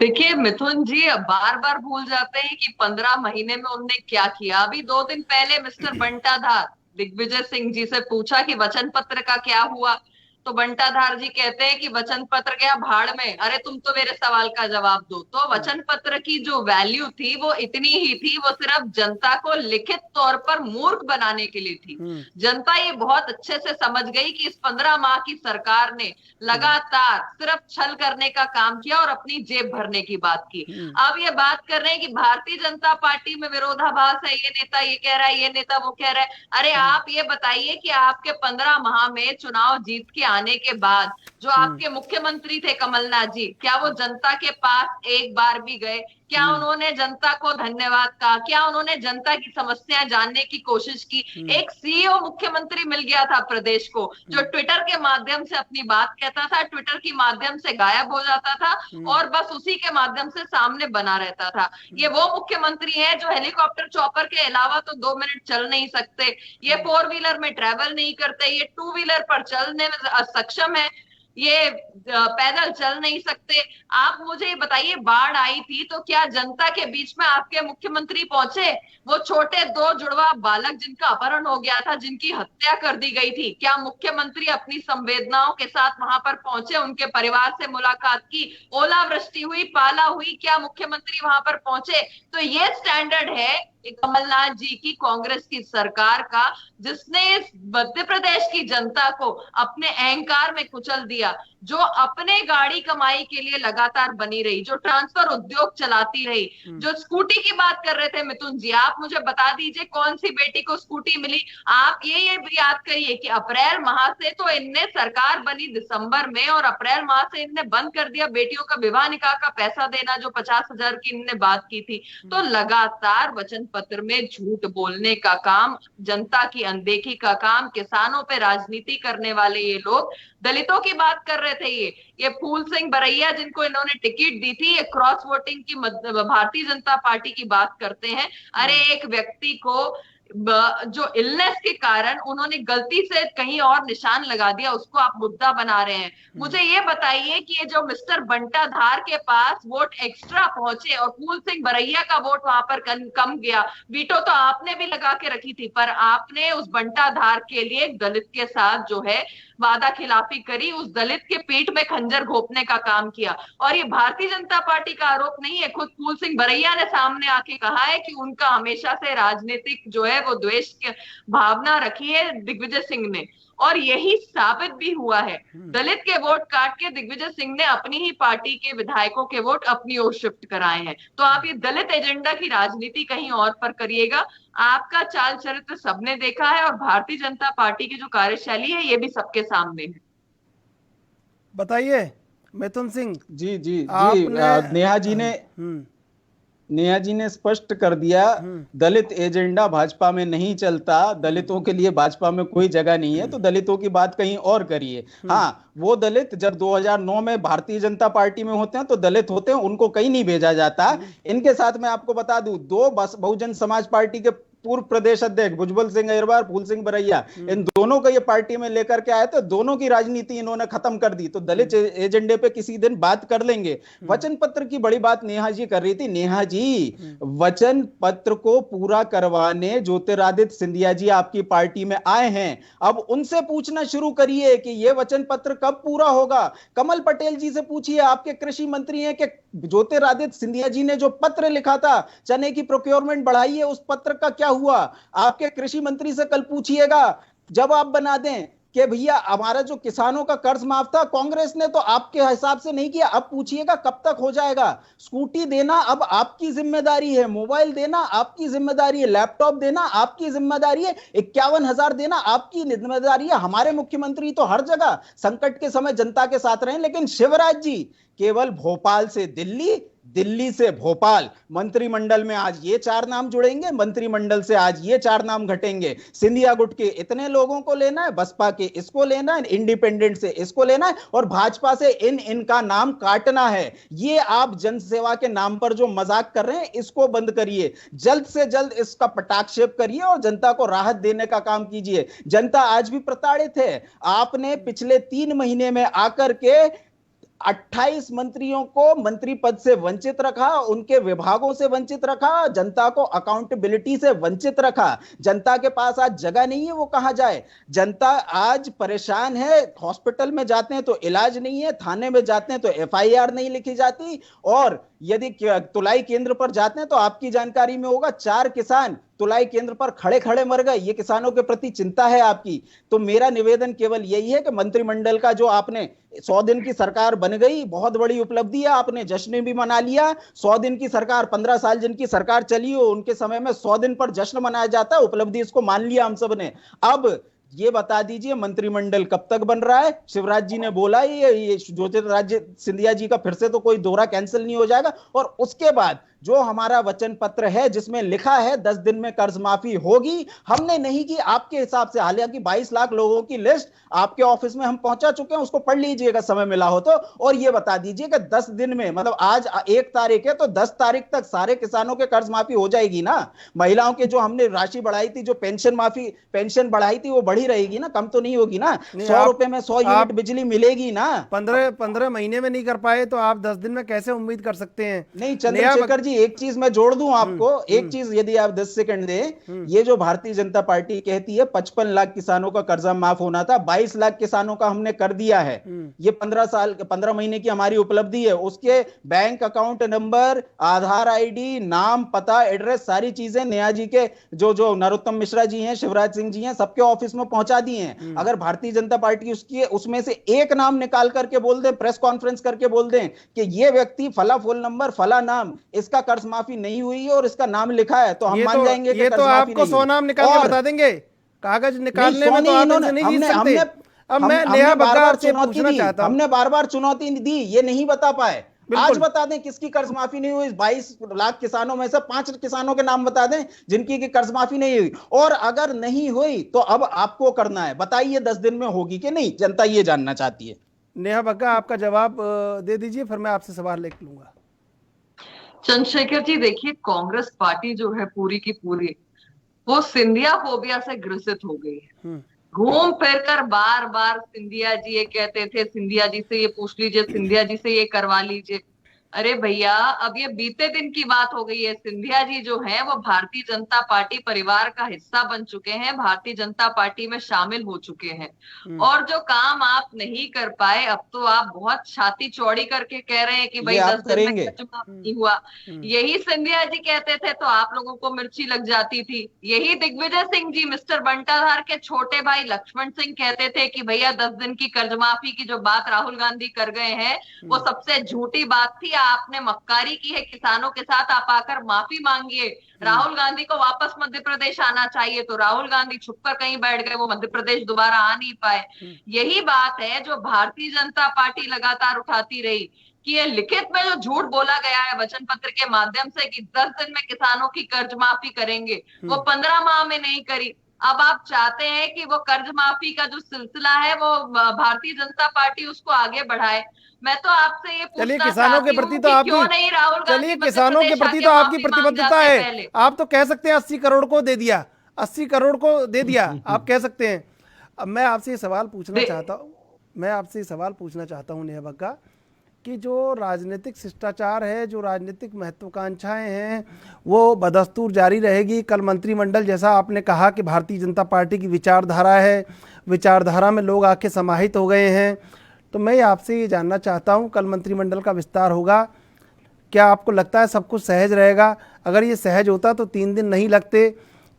देखिए मिथुन जी बार बार भूल जाते हैं कि 15 महीने में उनने क्या किया। अभी 2 दिन पहले मिस्टर बंटाधार दिग्विजय सिंह जी से पूछा कि वचन पत्र का क्या हुआ, तो बंटाधार जी कहते हैं कि वचन पत्र गया भाड़ में, अरे तुम तो मेरे सवाल का जवाब दो। तो वचन पत्र की जो वैल्यू थी वो इतनी ही थी, वो सिर्फ जनता को लिखित तौर पर मूर्ख बनाने के लिए थी। जनता ये बहुत अच्छे से समझ गई कि इस 15 माह की सरकार ने लगातार सिर्फ छल करने का काम किया और अपनी जेब भरने की बात की। अब ये बात कर रहे हैं कि भारतीय जनता पार्टी में विरोधाभास है, ये नेता ये कह रहा है, ये नेता वो कह रहा है। अरे आप ये बताइए कि आपके 15 माह में चुनाव जीत के आने के बाद जो आपके मुख्यमंत्री थे कमलनाथ जी, क्या वो जनता के पास एक बार भी गए? क्या उन्होंने जनता को धन्यवाद कहा? क्या उन्होंने जनता की समस्याएं जानने की कोशिश की? एक सीईओ मुख्यमंत्री मिल गया था प्रदेश को जो ट्विटर के माध्यम से अपनी बात कहता था, ट्विटर के माध्यम से गायब हो जाता था और बस उसी के माध्यम से सामने बना रहता था। ये वो मुख्यमंत्री है जो हेलीकॉप्टर चॉपर के अलावा तो 2 मिनट चल नहीं सकते, ये 4 व्हीलर में ट्रेवल नहीं करते, ये 2 व्हीलर पर चलने में सक्षम है। ये पैदल चल नहीं सकते। आप मुझे ये बताइए, बाढ़ आई थी तो क्या जनता के बीच में आपके मुख्यमंत्री पहुंचे? वो छोटे 2 जुड़वा बालक जिनका अपहरण हो गया था, जिनकी हत्या कर दी गई थी, क्या मुख्यमंत्री अपनी संवेदनाओं के साथ वहां पर पहुंचे, उनके परिवार से मुलाकात की? ओलावृष्टि हुई, पाला हुई, क्या मुख्यमंत्री वहां पर पहुंचे? तो ये स्टैंडर्ड है कमलनाथ जी की, कांग्रेस की सरकार का, जिसने मध्य प्रदेश की जनता को अपने अहंकार में कुचल दिया, जो अपने गाड़ी कमाई के लिए लगातार बनी रही, जो ट्रांसफर उद्योग चलाती रही, जो स्कूटी की बात कर रहे थे मिथुन जी, आप मुझे बता दीजिए कौन सी बेटी को स्कूटी मिली? आप ये भी याद करिए कि अप्रैल माह से तो इनने, सरकार बनी दिसंबर में, और अप्रैल माह से इनने बंद कर दिया बेटियों का विवाह निकाह का पैसा देना, जो 50,000 की इनने बात की थी। तो लगातार वचन पत्र में झूठ बोलने का काम, जनता की अनदेखी का काम, किसानों पे राजनीति करने वाले ये लोग, दलितों की बात कर रहे थे ये फूल सिंह बरैया जिनको इन्होंने टिकट दी थी, ये क्रॉस वोटिंग की भारतीय जनता पार्टी की बात करते हैं। अरे एक व्यक्ति को जो इलनेस के कारण उन्होंने गलती से कहीं और निशान लगा दिया, उसको आप मुद्दा बना रहे हैं। मुझे ये बताइए कि ये जो मिस्टर बंटा धार के पास वोट एक्स्ट्रा पहुंचे और फूल सिंह बरैया का वोट वहां पर कम गया, वीटो तो आपने भी लगा के रखी थी, पर आपने उस बंटा धार के लिए दलित के साथ जो है वादा खिलाफी करी, उस दलित के पीठ में खंजर घोंपने का काम किया। और ये भारतीय जनता पार्टी का आरोप नहीं है, खुद फूल सिंह बरैया ने सामने आके कहा है कि उनका हमेशा से राजनीतिक जो है वो द्वेष की भावना रखी है दिग्विजय सिंह ने, और यही साबित भी हुआ है। दलित के वोट काट के दिग्विजय सिंह ने अपनी ही पार्टी के विधायकों के वोट अपनी ओर शिफ्ट कराए हैं। तो आप ये दलित एजेंडा की राजनीति कहीं और पर करिएगा। आपका चाल चरित्र सबने देखा है, और भारतीय जनता पार्टी की जो कार्यशैली है ये भी सबके सामने है। बताइए मिथुन सिंह जी जी जी, आपने नेहा जी ने स्पष्ट कर दिया, दलित एजेंडा भाजपा में नहीं चलता, दलितों के लिए भाजपा में कोई जगह नहीं है, तो दलितों की बात कहीं और करिए। हाँ, वो दलित जब 2009 में भारतीय जनता पार्टी में होते हैं तो दलित होते हैं, उनको कहीं नहीं भेजा जाता। इनके साथ मैं आपको बता दूं, 2 बहुजन समाज पार्टी के पूर्व प्रदेश अध्यक्ष भुजबल सिंह अहिरवार, फूल सिंह बरैया, इन दोनों को ये पार्टी में लेकर के आए, तो दोनों की राजनीति इन्होंने खत्म कर दी। तो दलित एजेंडे पे किसी दिन बात कर लेंगे। वचन पत्र की बड़ी बात नेहा जी कर रही थी। नेहा जी, वचन पत्र को पूरा करवाने ज्योतिरादित्य सिंधिया जी आपकी पार्टी में आए हैं, अब उनसे पूछना शुरू करिए कि ये वचन पत्र कब पूरा होगा। कमल पटेल जी से पूछिए, आपके कृषि मंत्री हैं, कि ज्योतिरादित्य सिंधिया जी ने जो पत्र लिखा था चने की प्रोक्योरमेंट बढ़ाई है, उस पत्र का क्या हुआ। आपके कृषि मंत्री से कल पूछिएगा, जब आप बना दें कि भैया हमारा जो किसानों का कर्ज माफ था, कांग्रेस ने तो आपके हिसाब से नहीं किया, अब पूछिएगा कब तक हो जाएगा। स्कूटी देना अब आपकी जिम्मेदारी है, मोबाइल देना आपकी जिम्मेदारी है, लैपटॉप देना आपकी जिम्मेदारी है, 51,000 देना आपकी जिम्मेदारी है। हमारे मुख्यमंत्री तो हर जगह संकट के समय जनता के साथ रहे, लेकिन शिवराज जी केवल भोपाल से दिल्ली, दिल्ली से भोपाल। मंत्रिमंडल में आज ये 4 नाम जुड़ेंगे, मंत्रिमंडल से आज ये 4 नाम घटेंगे। सिंधिया गुट के इतने लोगों को लेना है, बसपा के इसको लेना है, इंडिपेंडेंट से इसको लेना है, और भाजपा से इनका नाम काटना है। ये आप जनसेवा के नाम पर जो मजाक कर रहे हैं, इसको बंद करिए, जल्द से जल्द इसका पटाक्षेप करिए और जनता को राहत देने का काम कीजिए। जनता आज भी प्रताड़ित है। आपने पिछले 3 महीने में आकर के 28 मंत्रियों को मंत्री पद से वंचित रखा, उनके विभागों से वंचित रखा, जनता को अकाउंटेबिलिटी से वंचित रखा। जनता के पास आज जगह नहीं है वो कहां जाए। जनता आज परेशान है, हॉस्पिटल में जाते हैं तो इलाज नहीं है, थाने में जाते हैं तो FIR नहीं लिखी जाती, और यदि तुलाई केंद्र पर जाते हैं तो आपकी जानकारी में होगा 4 किसान तुलाई केंद्र पर खड़े खड़े मर गए। ये किसानों के प्रति चिंता है आपकी। तो मेरा निवेदन केवल यही है कि मंत्रिमंडल का जो आपने 100 दिन की सरकार बन गई, बहुत बड़ी उपलब्धि है, आपने जश्न भी मना लिया। 100 दिन की सरकार, 15 साल जिनकी सरकार चली हो उनके समय में 100 दिन पर जश्न मनाया जाता है, उपलब्धि इसको मान लिया हम सब ने। अब ये बता दीजिए मंत्रिमंडल कब तक बन रहा है। शिवराज जी ने बोला ये ज्योतिरादित्य सिंधिया जी का फिर से तो कोई दौरा कैंसिल नहीं हो जाएगा, और उसके बाद जो हमारा वचन पत्र है जिसमें लिखा है 10 दिन में कर्ज माफी होगी, हमने नहीं की आपके हिसाब से। हालांकि 22 लाख लोगों की लिस्ट आपके ऑफिस में हम पहुंचा चुके हैं, उसको पढ़ लीजिएगा समय मिला हो तो। और ये बता दीजिए कि 10 दिन में, मतलब आज 1 तारीख है तो 10 तारीख तक सारे किसानों के कर्ज माफी हो जाएगी ना। महिलाओं के जो हमने राशि बढ़ाई थी, जो पेंशन बढ़ाई थी वो बढ़ी ही रहेगी ना, कम तो नहीं होगी ना। नहीं, 100 रुपए में 100 यूनिट आप बिजली मिलेगी ना। 15 महीने में नहीं कर पाए तो आप 10 दिन में कैसे उम्मीद कर सकते हैं? नहीं चंद्रशेखर जी, एक चीज मैं जोड़ दूं आपको, एक चीज यदि आप 10 सेकंड दें। ये जो भारतीय जनता पार्टी कहती है 55 लाख किसानों का कर्जा माफ होना था, 22 लाख किसानों का हमने कर दिया है। ये 15 महीने की हमारी उपलब्धि है। उसके बैंक अकाउंट नंबर, आधार आईडी, नाम, पता, एड्रेस, सारी चीजें नेहा जी के जो नरोत्तम मिश्रा जी हैं, शिवराज सिंह जी हैं, सबके ऑफिस में पहुंचा दी हैं। अगर भारतीय जनता पार्टी उसमें से एक नाम निकाल करके बोल दे, प्रेस कॉन्फ्रेंस करके बोल दें कि ये व्यक्ति फला फोन नंबर, फला नाम, इसका कर्ज माफी नहीं हुई है और इसका नाम लिखा है, तो हम मान जाएंगे कि ये कर्ज तो माफी आपको नहीं 100 नाम निकाल के बता देंगे। कागज निकालने में तो आप इनसे नहीं जीत सकते। अब मैं नेहा बग्गा आपसे पूछना चाहता हूं, हमने बार-बार चुनौती दी, ये नहीं बता पाए। आज बता दें किसकी कर्ज माफी नहीं हुई। 22 लाख किसानों में से 5 किसानों के नाम बता दें जिनकी की कर्ज माफी नहीं हुई। और अगर नहीं हुई तो अब आपको करना है, बताइए 10 दिन में होगी कि नहीं, जनता ये जानना चाहती है। नेहा बग्गा आपका जवाब दे दीजिए, फिर मैं आपसे सवाल ले लूंगा। चंद्रशेखर जी, देखिए कांग्रेस पार्टी जो है पूरी की पूरी वो सिंधिया फोबिया से ग्रसित हो गई है। घूम फिर कर बार बार सिंधिया जी ये कहते थे, सिंधिया जी से ये पूछ लीजिए, सिंधिया जी से ये करवा लीजिए। अरे भैया, अब ये बीते दिन की बात हो गई है। सिंधिया जी जो है वो भारतीय जनता पार्टी परिवार का हिस्सा बन चुके हैं, भारतीय जनता पार्टी में शामिल हो चुके हैं। और जो काम आप नहीं कर पाए, अब तो आप बहुत छाती चौड़ी करके कह रहे हैं कि भाई 10 दिन में चुनाव नहीं हुआ। यही सिंधिया जी कहते थे तो आप लोगों को मिर्ची लग जाती थी। यही दिग्विजय सिंह जी, मिस्टर बंटाधार के छोटे भाई लक्ष्मण सिंह कहते थे कि भैया 10 दिन की कर्ज माफी की जो बात राहुल गांधी कर गए हैं वो सबसे झूठी बात थी, आपने मक्कारी की है किसानों के साथ, आप आकर माफी मांगिए। राहुल गांधी को वापस मध्य प्रदेश आना चाहिए। तो राहुल गांधी छुपकर कहीं बैठ गए, वो मध्य प्रदेश दोबारा आ नहीं पाए। यही बात है जो भारतीय जनता पार्टी लगातार उठाती रही कि ये लिखित में जो झूठ बोला गया है वचन पत्र के माध्यम से कि 10 दिन में किसानों की कर्ज माफी करेंगे, वो 15 माह में नहीं करी। अब आप चाहते हैं कि वो कर्ज माफी का जो सिलसिला है वो भारतीय जनता पार्टी उसको आगे बढ़ाए। मैं तो आपसे ये चलिए, पूछना किसानों के चाहती प्रति हूं तो कि आपकी, क्यों नहीं राहुल गांधी चलिए मध्य किसानों के प्रदेश प्रति आके तो आपकी माफी मांग प्रतिबद्धता जाते है। पहले। आप तो कह सकते हैं 80 करोड़ को दे दिया, 80 करोड़ को दे दिया, आप कह सकते हैं। अब मैं आपसे ये सवाल पूछना चाहता हूँ नेहा बग्गा कि जो राजनीतिक शिष्टाचार है, जो राजनीतिक महत्वाकांक्षाएं हैं, वो बदस्तूर जारी रहेगी। कल मंत्रिमंडल, जैसा आपने कहा कि भारतीय जनता पार्टी की विचारधारा है, विचारधारा में लोग आके समाहित हो गए हैं, तो मैं आपसे ये जानना चाहता हूँ कल मंत्रिमंडल का विस्तार होगा, क्या आपको लगता है सब कुछ सहज रहेगा? अगर ये सहज होता तो 3 दिन नहीं लगते,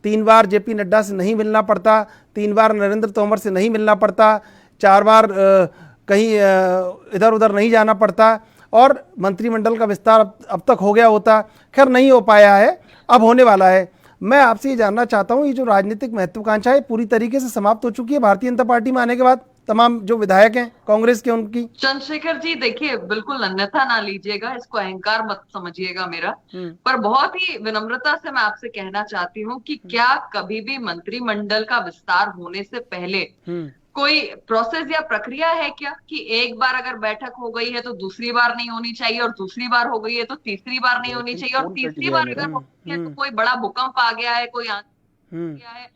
3 बार जेपी नड्डा से नहीं मिलना पड़ता, 3 बार नरेंद्र तोमर से नहीं मिलना पड़ता, 4 बार कहीं इधर उधर नहीं जाना पड़ता और मंत्रिमंडल का विस्तार अब तक हो गया होता। खैर नहीं हो पाया है, अब होने वाला है। मैं आपसे ये जानना चाहता हूँ, ये जो राजनीतिक महत्वाकांक्षा है पूरी तरीके से समाप्त हो चुकी है भारतीय जनता पार्टी में आने के बाद? तमाम जो विधायक हैं कांग्रेस के, उनकी। चंद्रशेखर जी देखिए, बिल्कुल अन्यथा ना लीजिएगा, इसको अहंकार मत समझिएगा मेरा, पर बहुत ही विनम्रता से मैं आपसे कहना चाहती हूँ कि क्या कभी भी मंत्रिमंडल का विस्तार होने से पहले कोई प्रोसेस या प्रक्रिया है क्या कि एक बार अगर बैठक हो गई है तो दूसरी बार नहीं होनी चाहिए, और दूसरी बार हो गई है तो तीसरी बार नहीं होनी चाहिए, और तीसरी बार अगर हो गई है तो कोई बड़ा भूकंप आ गया है, कोई आंधी आ गया है,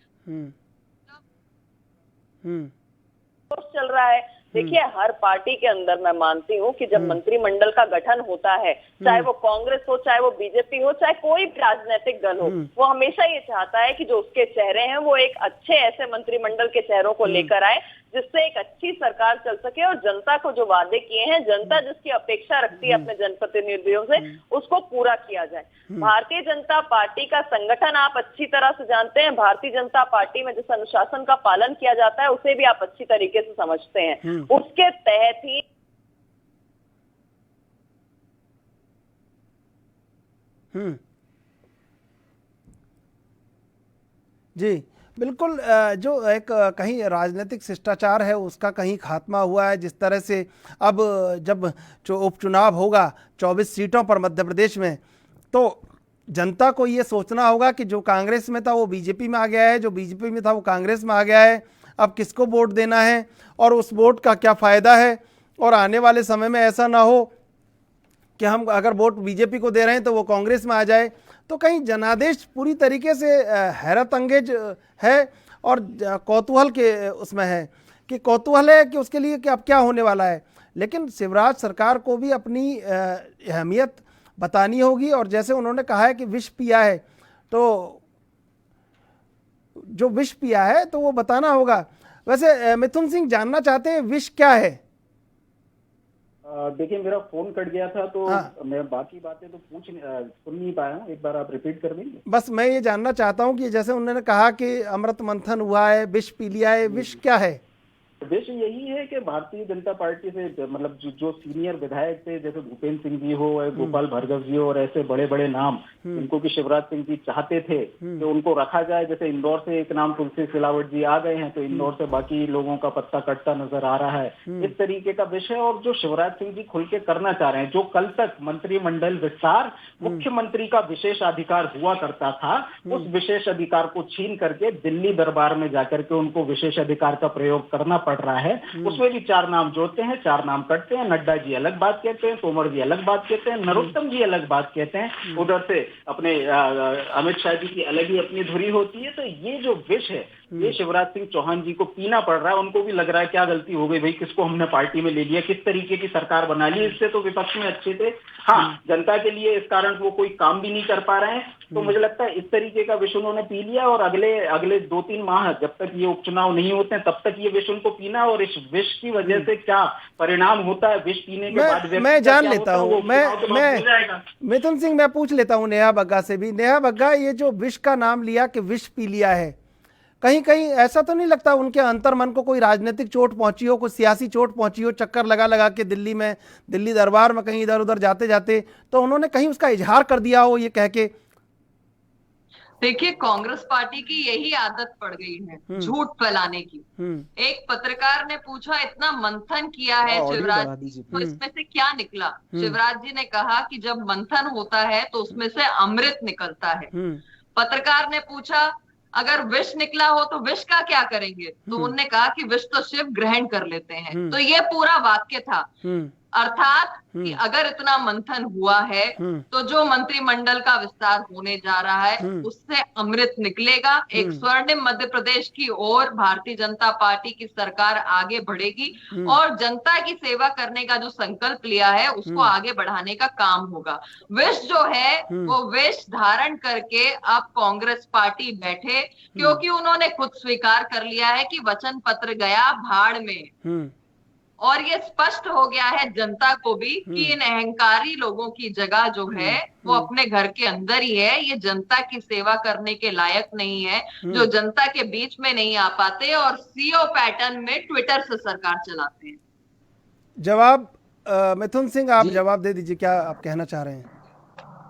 चल रहा है। देखिए, हर पार्टी के अंदर मैं मानती हूँ कि जब मंत्रिमंडल का गठन होता है, चाहे वो कांग्रेस हो, चाहे वो बीजेपी हो, चाहे कोई भी राजनीतिक दल हो, वो हमेशा ये चाहता है कि जो उसके चेहरे हैं वो एक अच्छे ऐसे मंत्रिमंडल के चेहरों को लेकर आए जिससे एक अच्छी सरकार चल सके और जनता को जो वादे किए हैं, जनता जिसकी अपेक्षा रखती है अपने जनप्रतिनिधियों से, उसको पूरा किया जाए। भारतीय जनता पार्टी का संगठन आप अच्छी तरह से जानते हैं। भारतीय जनता पार्टी में जिस अनुशासन का पालन किया जाता है उसे भी आप अच्छी तरीके से समझते हैं। उसके तहत ही जी बिल्कुल, जो एक कहीं राजनीतिक शिष्टाचार है उसका कहीं खात्मा हुआ है। जिस तरह से अब जब जो उपचुनाव होगा 24 सीटों पर मध्य प्रदेश में, तो जनता को ये सोचना होगा कि जो कांग्रेस में था वो बीजेपी में आ गया है, जो बीजेपी में था वो कांग्रेस में आ गया है, अब किसको वोट देना है और उस वोट का क्या फ़ायदा है। और आने वाले समय में ऐसा ना हो कि हम अगर वोट बीजेपी को दे रहे हैं तो वो कांग्रेस में आ जाए, तो कहीं जनादेश पूरी तरीके से हैरत अंगेज है और कौतूहल के उसमें है कि कौतूहल है कि उसके लिए कि अब क्या होने वाला है। लेकिन शिवराज सरकार को भी अपनी अहमियत बतानी होगी और जैसे उन्होंने कहा है कि विष पिया है, तो जो विष पिया है तो वो बताना होगा। वैसे मिथुन सिंह जानना चाहते हैं विष क्या है? देखिए मेरा फोन कट गया था तो हाँ। मैं बाकी बातें तो सुन नहीं पाया हूँ, एक बार आप रिपीट कर देंगे? बस मैं ये जानना चाहता हूँ कि जैसे उन्होंने कहा कि अमृत मंथन हुआ है, विष पी लिया है, विष क्या है? विषय यही है कि भारतीय जनता पार्टी से मतलब जो सीनियर विधायक थे, जैसे भूपेंद्र सिंह जी हो, गोपाल भार्गव जी हो और ऐसे बड़े बड़े नाम जिनको कि शिवराज सिंह जी चाहते थे कि उनको रखा जाए। जैसे इंदौर से एक नाम तुलसी सिलावट जी आ गए हैं, तो इंदौर से बाकी लोगों का पत्ता कटता नजर आ रहा है। इस तरीके का विषय और जो शिवराज सिंह जी खुल के करना चाह रहे हैं, जो कल तक मंत्रिमंडल विस्तार मुख्यमंत्री का विशेषाधिकार हुआ करता था, उस विशेष अधिकार को छीन करके दिल्ली दरबार में जाकर के उनको विशेष अधिकार का प्रयोग करना पड़ रहा है। उसमें भी 4 नाम जोड़ते हैं, 4 नाम कटते हैं। नड्डा जी अलग बात कहते हैं, तोमर जी अलग बात कहते हैं, नरोत्तम जी अलग बात कहते हैं, उधर से अपने अमित शाह जी की अलग ही अपनी धुरी होती है। तो ये जो विष है ये शिवराज सिंह चौहान जी को पीना पड़ रहा है। उनको भी लग रहा है क्या गलती हो गई भाई, किसको हमने पार्टी में ले लिया, किस तरीके की सरकार बना ली। इससे तो विपक्ष में अच्छे थे, हाँ जनता के लिए इस कारण वो कोई काम भी नहीं कर पा रहे हैं। तो मुझे लगता है इस तरीके का विष उन्होंने पी लिया और अगले 2-3 माह जब तक ये उपचुनाव नहीं होते हैं तब तक ये विष उनको पीना, और इस विष की वजह से क्या परिणाम होता है विष पीने के बाद मैं जान लेता हूँ। मैं मिथुन सिंह मैं पूछ लेता हूँ नेहा बग्गा से भी। नेहा बग्गा, ये जो विष का नाम लिया कि विष पी लिया है, कहीं कहीं ऐसा तो नहीं लगता उनके अंतर्मन को कोई राजनीतिक चोट पहुंची हो, कोई सियासी चोट पहुंची हो? चक्कर लगा लगा के दिल्ली दरबार में कहीं इधर उधर जाते जाते तो उन्होंने कहीं उसका इजहार कर दिया हो ये कह के? देखिए, कांग्रेस पार्टी की यही आदत पड़ गई है झूठ फैलाने की। एक पत्रकार ने पूछा, इतना मंथन किया है शिवराज जी, तो इसमें से क्या निकला? शिवराज जी ने कहा कि जब मंथन होता है तो उसमें से अमृत निकलता है। पत्रकार ने पूछा, अगर विष निकला हो तो विष का क्या करेंगे? तो उन्होंने कहा कि विष तो शिव ग्रहण कर लेते हैं। तो ये पूरा वाक्य था, अर्थात कि अगर इतना मंथन हुआ है तो जो मंत्रिमंडल का विस्तार होने जा रहा है उससे अमृत निकलेगा। एक स्वर्णिम मध्य प्रदेश की ओर भारतीय जनता पार्टी की सरकार आगे बढ़ेगी और जनता की सेवा करने का जो संकल्प लिया है उसको आगे बढ़ाने का काम होगा। विष जो है वो विष धारण करके अब कांग्रेस पार्टी बैठे, क्योंकि उन्होंने खुद स्वीकार कर लिया है कि वचन पत्र गया भाड़ में। और ये स्पष्ट हो गया है जनता को भी कि इन अहंकारी लोगों की जगह जो है वो अपने घर के अंदर ही है। ये जनता की सेवा करने के लायक नहीं है, जो जनता के बीच में नहीं आ पाते और सीओ पैटर्न में ट्विटर से सरकार चलाते हैं। जवाब मिथुन सिंह, आप जवाब दे दीजिए, क्या आप कहना चाह रहे हैं?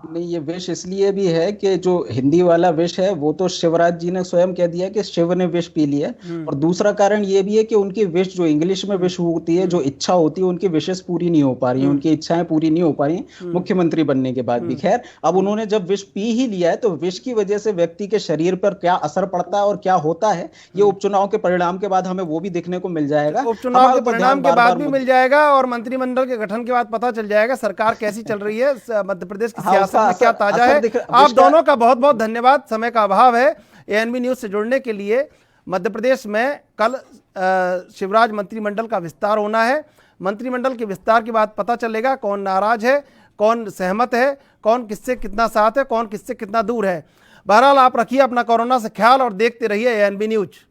नहीं, ये विष इसलिए भी है कि जो हिंदी वाला विष है वो तो शिवराज जी ने स्वयं कह दिया कि शिव ने विष पी लिया, और दूसरा कारण ये भी है कि उनकी विष जो इंग्लिश में विष होती है, जो इच्छा होती है, उनकी विशेष पूरी नहीं हो पा रही है, उनकी इच्छाएं पूरी नहीं हो पा रही मुख्यमंत्री बनने के बाद भी। खैर, अब उन्होंने जब विष पी ही लिया है तो विष की वजह से व्यक्ति के शरीर पर क्या असर पड़ता है और क्या होता है, ये उपचुनाव के परिणाम के बाद हमें वो भी देखने को मिल जाएगा। उपचुनाव के परिणाम के बाद भी मिल जाएगा और मंत्रिमंडल के गठन के बाद पता चल जाएगा सरकार कैसी चल रही है, मध्य प्रदेश की सियासत में क्या ताजा है। आप दोनों का बहुत बहुत धन्यवाद। समय का अभाव है। एएनबी न्यूज से जुड़ने के लिए। मध्य प्रदेश में कल शिवराज मंत्रिमंडल का विस्तार होना है। मंत्रिमंडल के विस्तार के बाद पता चलेगा कौन नाराज है, कौन सहमत है, कौन किससे कितना साथ है, कौन किससे कितना दूर है। बहरहाल आप रखिए अपना कोरोना से ख्याल और देखते रहिए एएनबी न्यूज।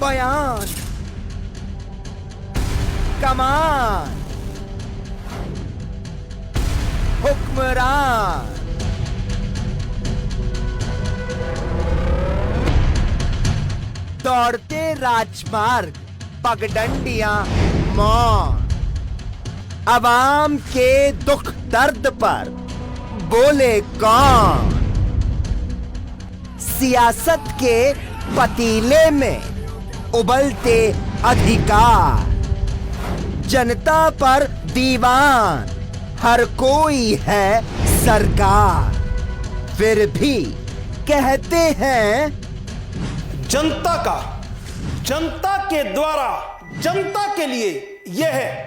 बयान, कमान, हुक्मरान, दौड़ते राजमार्ग, पगडंडियां, मौन, अवाम के दुख दर्द पर बोले कौन? सियासत के पतीले में उबलते अधिकार, जनता पर दीवान, हर कोई है सरकार। फिर भी कहते हैं जनता के द्वारा जनता के लिए यह है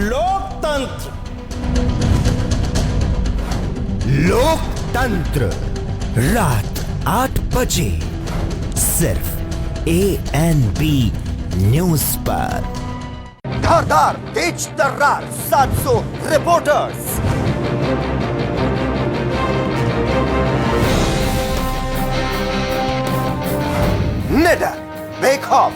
लोकतंत्र। लोकतंत्र रात 8 बजे सिर्फ ANB न्यूज पर। धारदार तेज तर्रार 700 रिपोर्टर्स, निडर बेखौफ